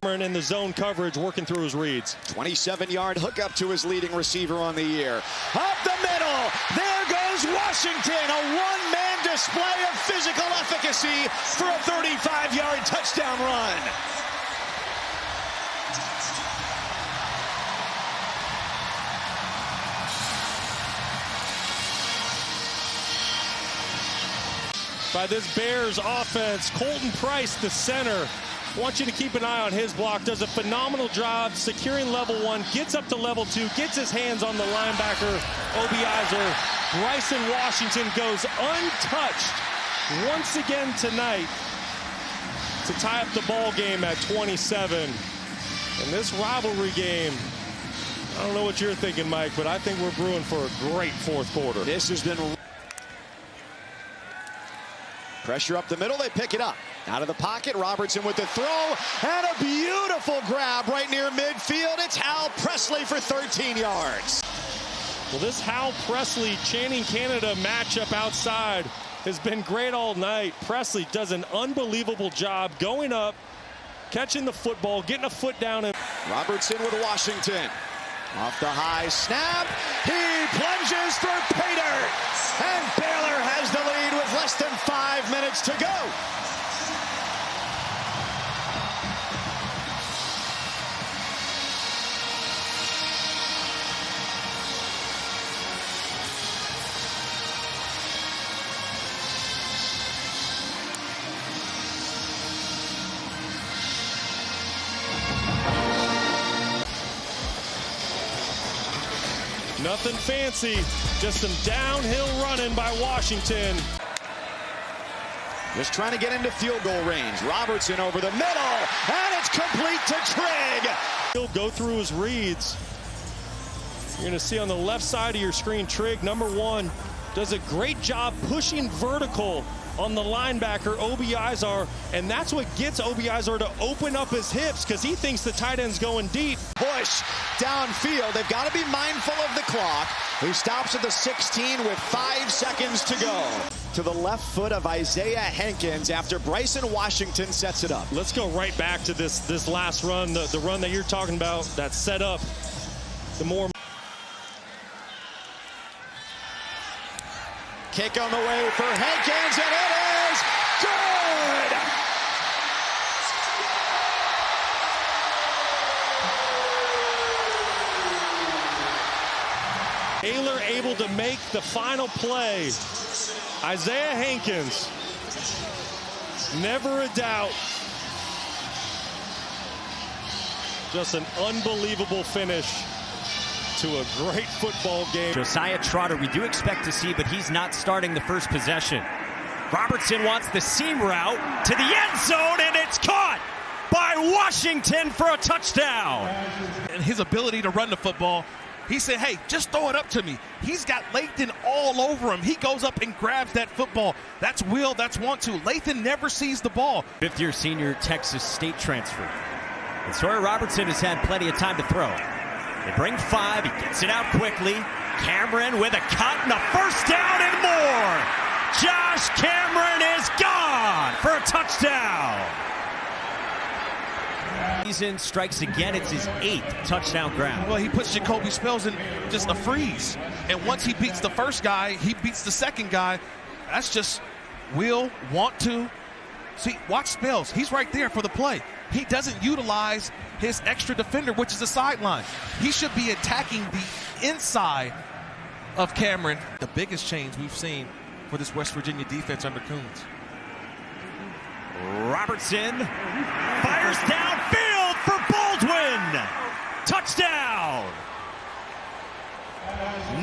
Cameron in the zone coverage working through his reads. 27-yard hookup to his leading receiver on the year. Up the middle. There goes Washington. A one-man display of physical efficacy for a 35-yard touchdown run. By this Bears offense, Colton Price, the center. I want you to keep an eye on his block. Does a phenomenal job securing level 1, gets up to level 2, gets his hands on the linebacker, Obiazer. Bryson Washington goes untouched once again tonight to tie up the ball game at 27. And this rivalry game, I don't know what you're thinking, Mike, but I think we're brewing for a great fourth quarter. This has been pressure up the middle. They pick it up. Out of the pocket, Robertson with the throw, and a beautiful grab right near midfield. It's Hal Presley for 13 yards. Well, this Hal Presley Channing Canada matchup outside has been great all night. Presley does an unbelievable job going up, catching the football, getting a foot down. And Robertson with Washington. Off the high snap. He plunges for Pater. And Baylor has the lead with less than 5 minutes to go. Nothing fancy, just some downhill running by Washington. Just trying to get into field goal range. Robertson over the middle, and it's complete to Trigg. He'll go through his reads. You're going to see on the left side of your screen, Trigg, number 1, does a great job pushing vertical on the linebacker, Obiazar, and that's what gets Obiazar to open up his hips because he thinks the tight end's going deep. Push downfield. They've got to be mindful of the clock. He stops at the 16 with 5 seconds to go. To the left foot of Isaiah Hankins after Bryson Washington sets it up. Let's go right back to this last run, the run that you're talking about that set up the more. Kick on the way for Hankins, and it is good! Baylor able to make the final play. Isaiah Hankins, never a doubt. Just an unbelievable finish to a great football game. Josiah Trotter we do expect to see, but he's not starting the first possession. Robertson wants the seam route to the end zone, and it's caught by Washington for a touchdown. And his ability to run the football, he said, hey, just throw it up to me. He's got Lathan all over him. He goes up and grabs that football. That's will, that's want to. Lathan never sees the ball. Fifth-year senior Texas State transfer. And Sawyer Robertson has had plenty of time to throw. They bring 5. He gets it out quickly. Cameron with a cut and a first down and more. Josh Cameron is gone for a touchdown. Season strikes again. It's his 8th touchdown grab. Well, he puts Jacoby Spells in just a freeze. And once he beats the first guy, he beats the second guy. That's just will, want to. See, watch Spells. He's right there for the play. He doesn't utilize his extra defender, which is the sideline. He should be attacking the inside of Cameron. The biggest change we've seen for this West Virginia defense under Coons. Robertson fires downfield for Baldwin. Touchdown.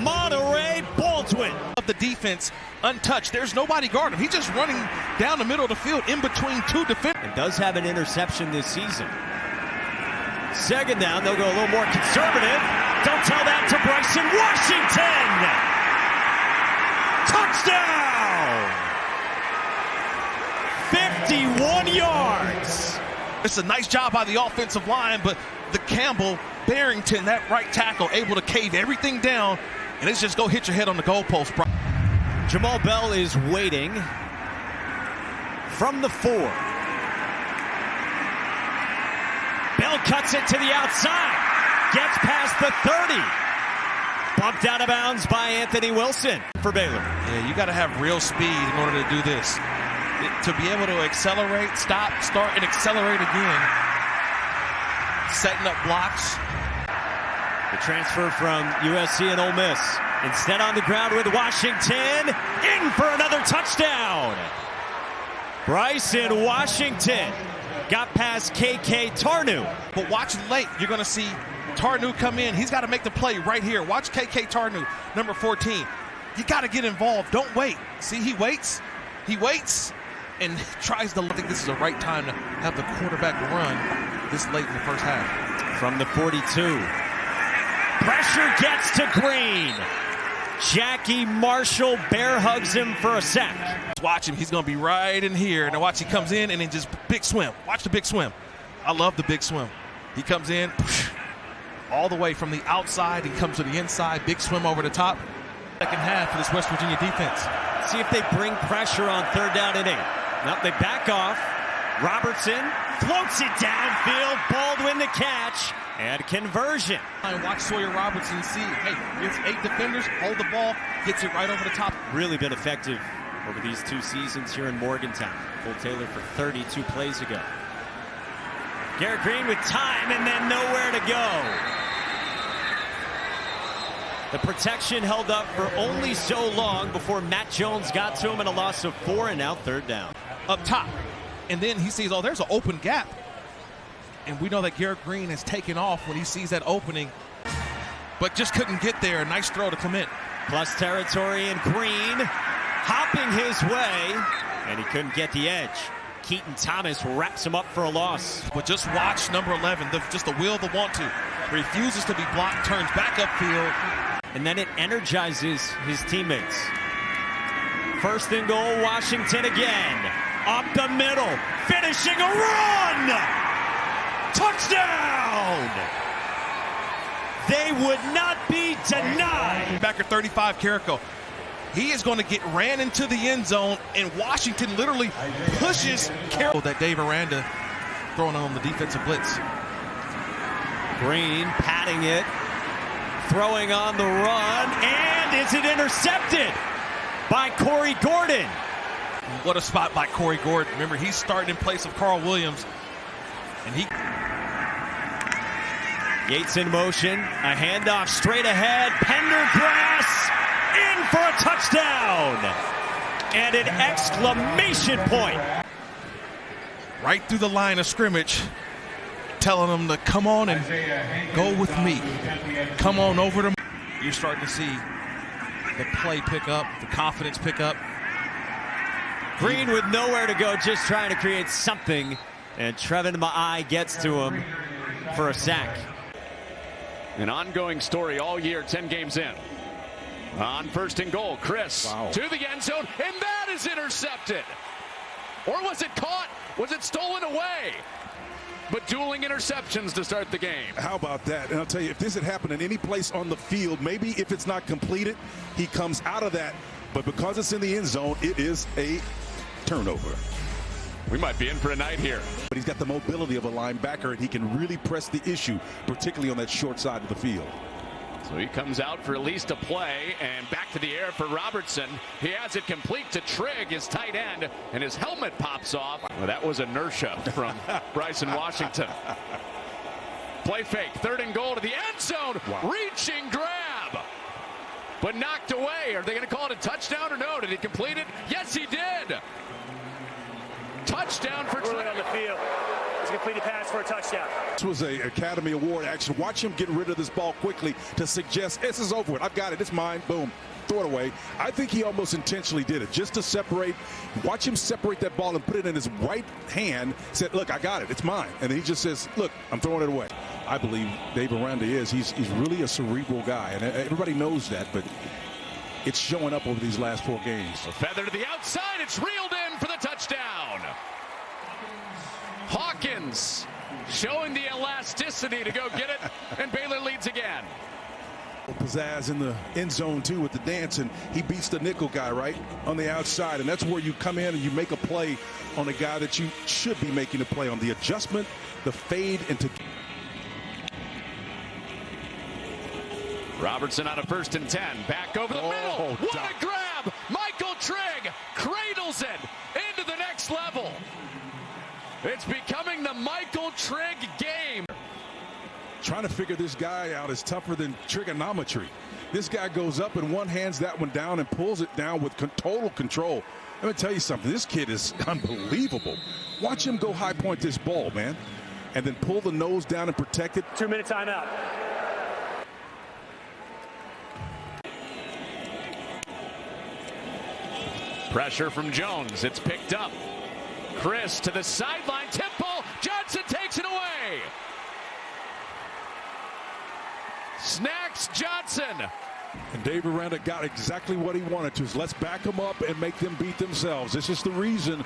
Monterey Baldwin. Of the defense untouched. There's nobody guarding him. He's just running down the middle of the field in between 2 defenders. And does have an interception this season. Second down, they'll go a little more conservative. Don't tell that to Bryson Washington. Touchdown! 51 yards. It's a nice job by the offensive line, but the Campbell, Barrington, that right tackle, able to cave everything down, and it's just go hit your head on the goalpost. Jamal Bell is waiting from the 4. Bell cuts it to the outside, gets past the 30. Bumped out of bounds by Anthony Wilson for Baylor. Yeah, you got to have real speed in order to do this. To be able to accelerate, stop, start, and accelerate again. Setting up blocks. The transfer from USC and Ole Miss. Instead on the ground with Washington. In for another touchdown. Bryson Washington got past KK Tarnu. But watch late. You're going to see Tarnu come in. He's got to make the play right here. Watch KK Tarnu, number 14. You got to get involved. Don't wait. See, he waits. He waits and tries to. I think this is the right time to have the quarterback run this late in the first half. From the 42. Pressure gets to Green. Jackie Marshall bear hugs him for a sack. Watch him. He's going to be right in here. Now watch, he comes in and then just big swim. Watch the big swim. I love the big swim. He comes in all the way from the outside. He comes to the inside. Big swim over the top. Second half for this West Virginia defense. See if they bring pressure on 3rd down and 8. Nope, they back off. Robertson floats it downfield. Baldwin the catch. And conversion. And watch Sawyer Robertson see, hey, it's 8 defenders, hold the ball, gets it right over the top. Really been effective over these 2 seasons here in Morgantown. Cole Taylor for 32 plays ago. Garrett Green with time and then nowhere to go. The protection held up for only so long before Matt Jones got to him, and a loss of 4, and now 3rd down. Up top. And then he sees, oh, there's an open gap. And we know that Garrett Green has taken off when he sees that opening, but just couldn't get there. A nice throw to Clement. Plus territory, and Green hopping his way, and he couldn't get the edge. Keaton Thomas wraps him up for a loss. But just watch number 11, just the will, the want to. Refuses to be blocked, turns back upfield. And then it energizes his teammates. First and goal, Washington again. Up the middle, finishing a run! Touchdown! They would not be denied. Backer 35, Carrico. He is going to get ran into the end zone, and Washington literally pushes Carrico. That Dave Aranda throwing on the defensive blitz. Green patting it, throwing on the run, and is it intercepted by Corey Gordon? What a spot by Corey Gordon. Remember, he's starting in place of Carl Williams. And he... Yates in motion, a handoff straight ahead, Pendergrass in for a touchdown! And an exclamation point. Right through the line of scrimmage, telling them to come on and go with me. Come on over to me. You're starting to see the play pick up, the confidence pick up. Green with nowhere to go, just trying to create something. And Trevin Ma'ai gets to him for a sack. An ongoing story all year, 10 games in. On first and goal, Chris to the end zone, and that is intercepted. Or was it caught? Was it stolen away? But dueling interceptions to start the game. How about that? And I'll tell you, if this had happened in any place on the field, maybe if it's not completed, he comes out of that. But because it's in the end zone, it is a turnover. We might be in for a night here. But he's got the mobility of a linebacker, and he can really press the issue, particularly on that short side of the field. So he comes out for at least a play, and back to the air for Robertson. He has it complete to Trigg, his tight end, and his helmet pops off. Well, that was inertia from Bryson Washington. Play fake, third and goal to the end zone. Wow. Reaching grab, but knocked away. Are they going to call it a touchdown or no? Did he complete it? Yes, he did. Touchdown for Trigg. On the field. It's a completed pass for a touchdown. This was an Academy Award action. Watch him get rid of this ball quickly to suggest this is over with. I've got it. It's mine. Boom. Throw it away. I think he almost intentionally did it just to separate. Watch him separate that ball and put it in his right hand. Said, look, I got it. It's mine. And then he just says, look, I'm throwing it away. I believe Dave Aranda is. He's really a cerebral guy. And everybody knows that. But it's showing up over these last 4 games. A feather to the outside. It's reeled in for the touchdown. Hawkins showing the elasticity to go get it, and Baylor leads again. Pizzazz in the end zone too with the dance, and he beats the nickel guy right on the outside, and that's where you come in and you make a play on a guy that you should be making a play on. The adjustment, the fade into. Robertson out of 1st and 10, back over the middle. What a grab! Michael Trigg cradles it into the next level. It's becoming the Michael Trigg game. Trying to figure this guy out is tougher than trigonometry. This guy goes up and one hands that one down and pulls it down with total control. Let me tell you something. This kid is unbelievable. Watch him go high point this ball, man, and then pull the nose down and protect it. 2-minute timeout. Pressure from Jones. It's picked up. Chris to the sideline, tip ball, Johnson takes it away. Snacks Johnson. And Dave Aranda got exactly what he wanted to. Let's back them up and make them beat themselves. This is the reason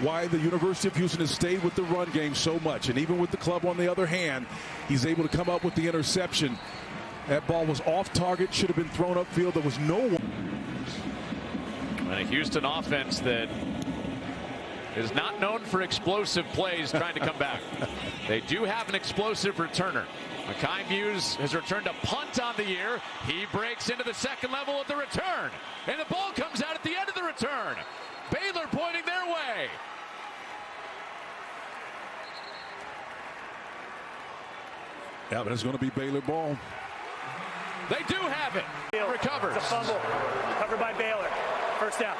why the University of Houston has stayed with the run game so much. And even with the club on the other hand, he's able to come up with the interception. That ball was off target, should have been thrown upfield. There was no one. And a Houston offense that is not known for explosive plays trying to come back. They do have an explosive returner. Mekhi Muse has returned a punt on the year. He breaks into the second level of the return. And the ball comes out at the end of the return. Baylor pointing their way. Yeah, but it's going to be Baylor ball. They do have it. Recovers. It's a fumble. Covered by Baylor. First down.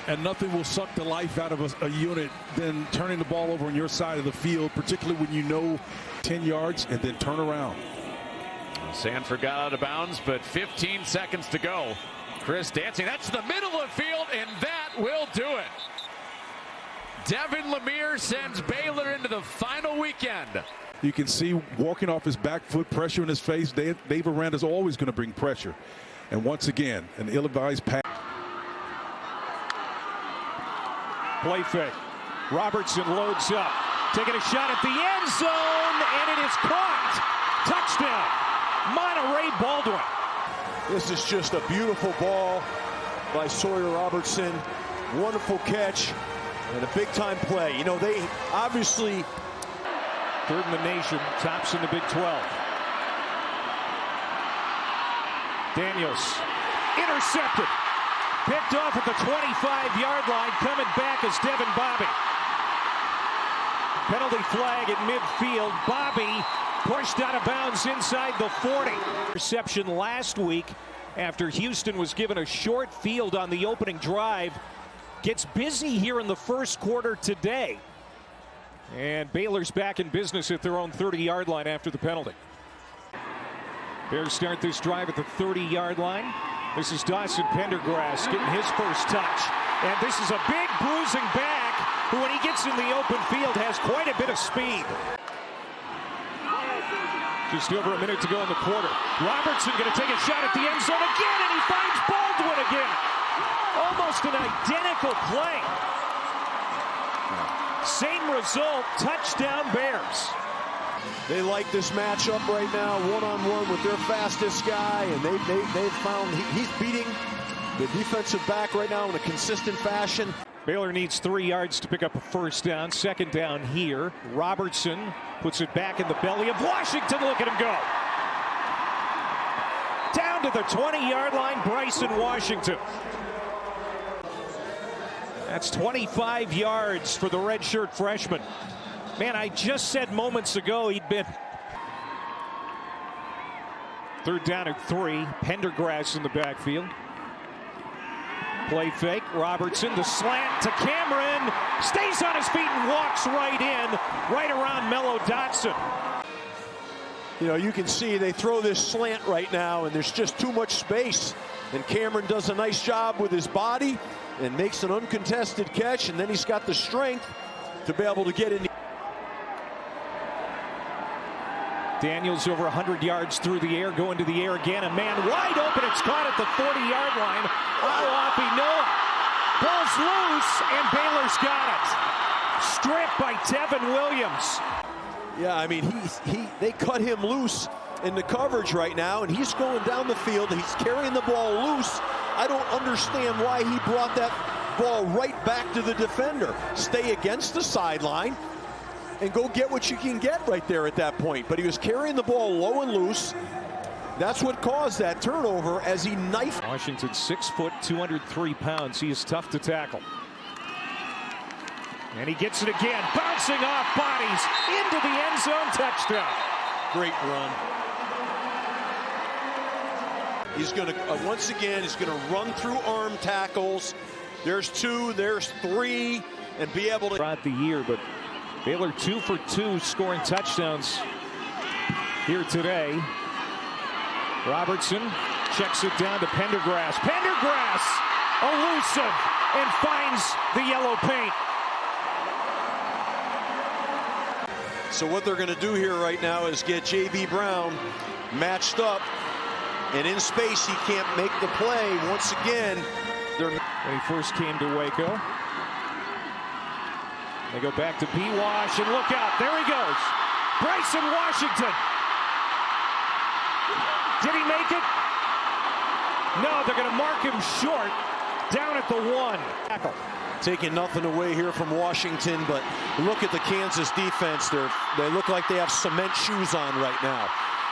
And nothing will suck the life out of a unit than turning the ball over on your side of the field, particularly when you know 10 yards and then turn around. Sanford got out of bounds, but 15 seconds to go. Chris dancing. That's the middle of the field, and that will do it. Devin Lemire sends Baylor into the final weekend. You can see walking off his back foot, pressure in his face. Dave Aranda's always going to bring pressure. And once again, an ill-advised pass. Play fake. Robertson loads up. Taking a shot at the end zone, and it is caught. Touchdown, Monterey Baldwin. This is just a beautiful ball by Sawyer Robertson. Wonderful catch and a big-time play. You know, they obviously... Third in the nation, tops in the Big 12. Daniels, intercepted. Picked off at the 25-yard line. Coming back is Devin Bobby. Penalty flag at midfield. Bobby pushed out of bounds inside the 40. Interception last week after Houston was given a short field on the opening drive. Gets busy here in the first quarter today. And Baylor's back in business at their own 30-yard line after the penalty. Bears start this drive at the 30-yard line. This is Dawson Pendergrass getting his first touch. And this is a big bruising back who, when he gets in the open field, has quite a bit of speed. Just over a minute to go in the quarter. Robertson going to take a shot at the end zone again, and he finds Baldwin again. Almost an identical play. Same result, touchdown Bears. They like this matchup right now, one-on-one with their fastest guy, and they've found he's beating the defensive back right now in a consistent fashion. Baylor needs 3 yards to pick up a first down. Second down here. Robertson puts it back in the belly of Washington. Look at him go. Down to the 20-yard line, Bryson Washington. That's 25 yards for the redshirt freshman. Man, I just said moments ago he'd been. Third down at 3. Pendergrass in the backfield. Play fake. Robertson, the slant to Cameron. Stays on his feet and walks right in, right around Mello Dotson. You know, you can see they throw this slant right now, and there's just too much space. And Cameron does a nice job with his body and makes an uncontested catch, and then he's got the strength to be able to get in. Daniels over 100 yards through the air, going to the air again. A man wide open. It's caught at the 40-yard line. Alafi Noah. Ball's loose, and Baylor's got it. Stripped by Tevin Williams. Yeah, I mean, they cut him loose in the coverage right now, and he's going down the field. He's carrying the ball loose. I don't understand why he brought that ball right back to the defender. Stay against the sideline and go get what you can get right there at that point. But he was carrying the ball low and loose. That's what caused that turnover as he knifed. Washington, 6 foot, 203 pounds. He is tough to tackle. And he gets it again, bouncing off bodies into the end zone, touchdown. Great run. He's going to, once again, he's going to run through arm tackles. There's 2, there's 3, and be able to. Throughout the year, but Baylor 2 for 2 scoring touchdowns here today. Robertson checks it down to Pendergrass. Pendergrass elusive and finds the yellow paint. So what they're going to do here right now is get J.B. Brown matched up, and in space he can't make the play. Once again, they're. When he first came to Waco. They go back to B-Wash, and look out, there he goes. Bryson Washington. Did he make it? No, they're going to mark him short down at the 1. Tackle. Taking nothing away here from Washington, but look at the Kansas defense. They look like they have cement shoes on right now.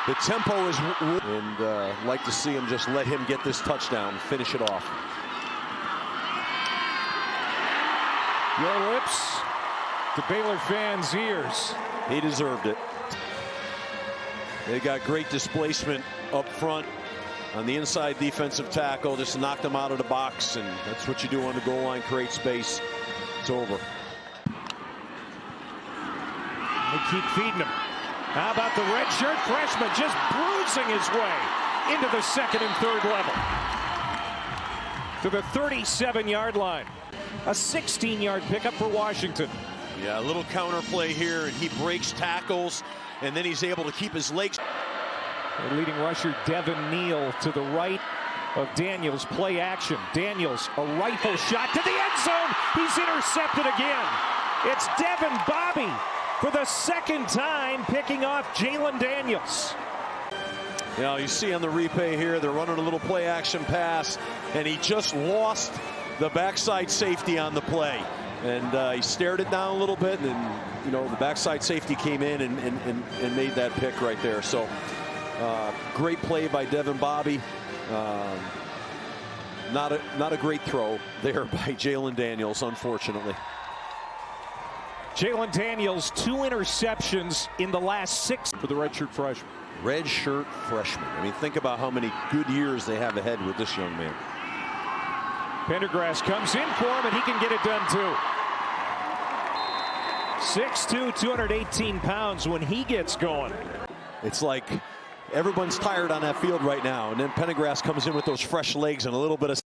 The tempo is, and like to see him just let him get this touchdown and finish it off. Your lips to Baylor fans' ears. He deserved it. They got great displacement up front on the inside defensive tackle. Just knocked him out of the box, and that's what you do on the goal line, create space. It's over. They keep feeding him. How about the redshirt freshman just bruising his way into the second and third level. To the 37-yard line. A 16-yard pickup for Washington. Yeah, a little counter play here, and he breaks tackles, and then he's able to keep his legs. The leading rusher, Devin Neal, to the right of Daniels. Play action. Daniels, a rifle shot to the end zone. He's intercepted again. It's Devin Bobby for the second time picking off Jalen Daniels. You know, you see on the replay here, they're running a little play action pass, and he just lost the backside safety on the play. And he stared it down a little bit, and you know, the backside safety came in and made that pick right there. So great play by Devin Bobby. Not a great throw there by Jalen Daniels, unfortunately. Jalen Daniels, 2 interceptions in the last 6 for the redshirt freshman. Redshirt freshman. I mean, think about how many good years they have ahead with this young man. Pendergrass comes in for him, and he can get it done too. 6'2", 218 pounds when he gets going. It's like everyone's tired on that field right now, and then Pendergrass comes in with those fresh legs and a little bit of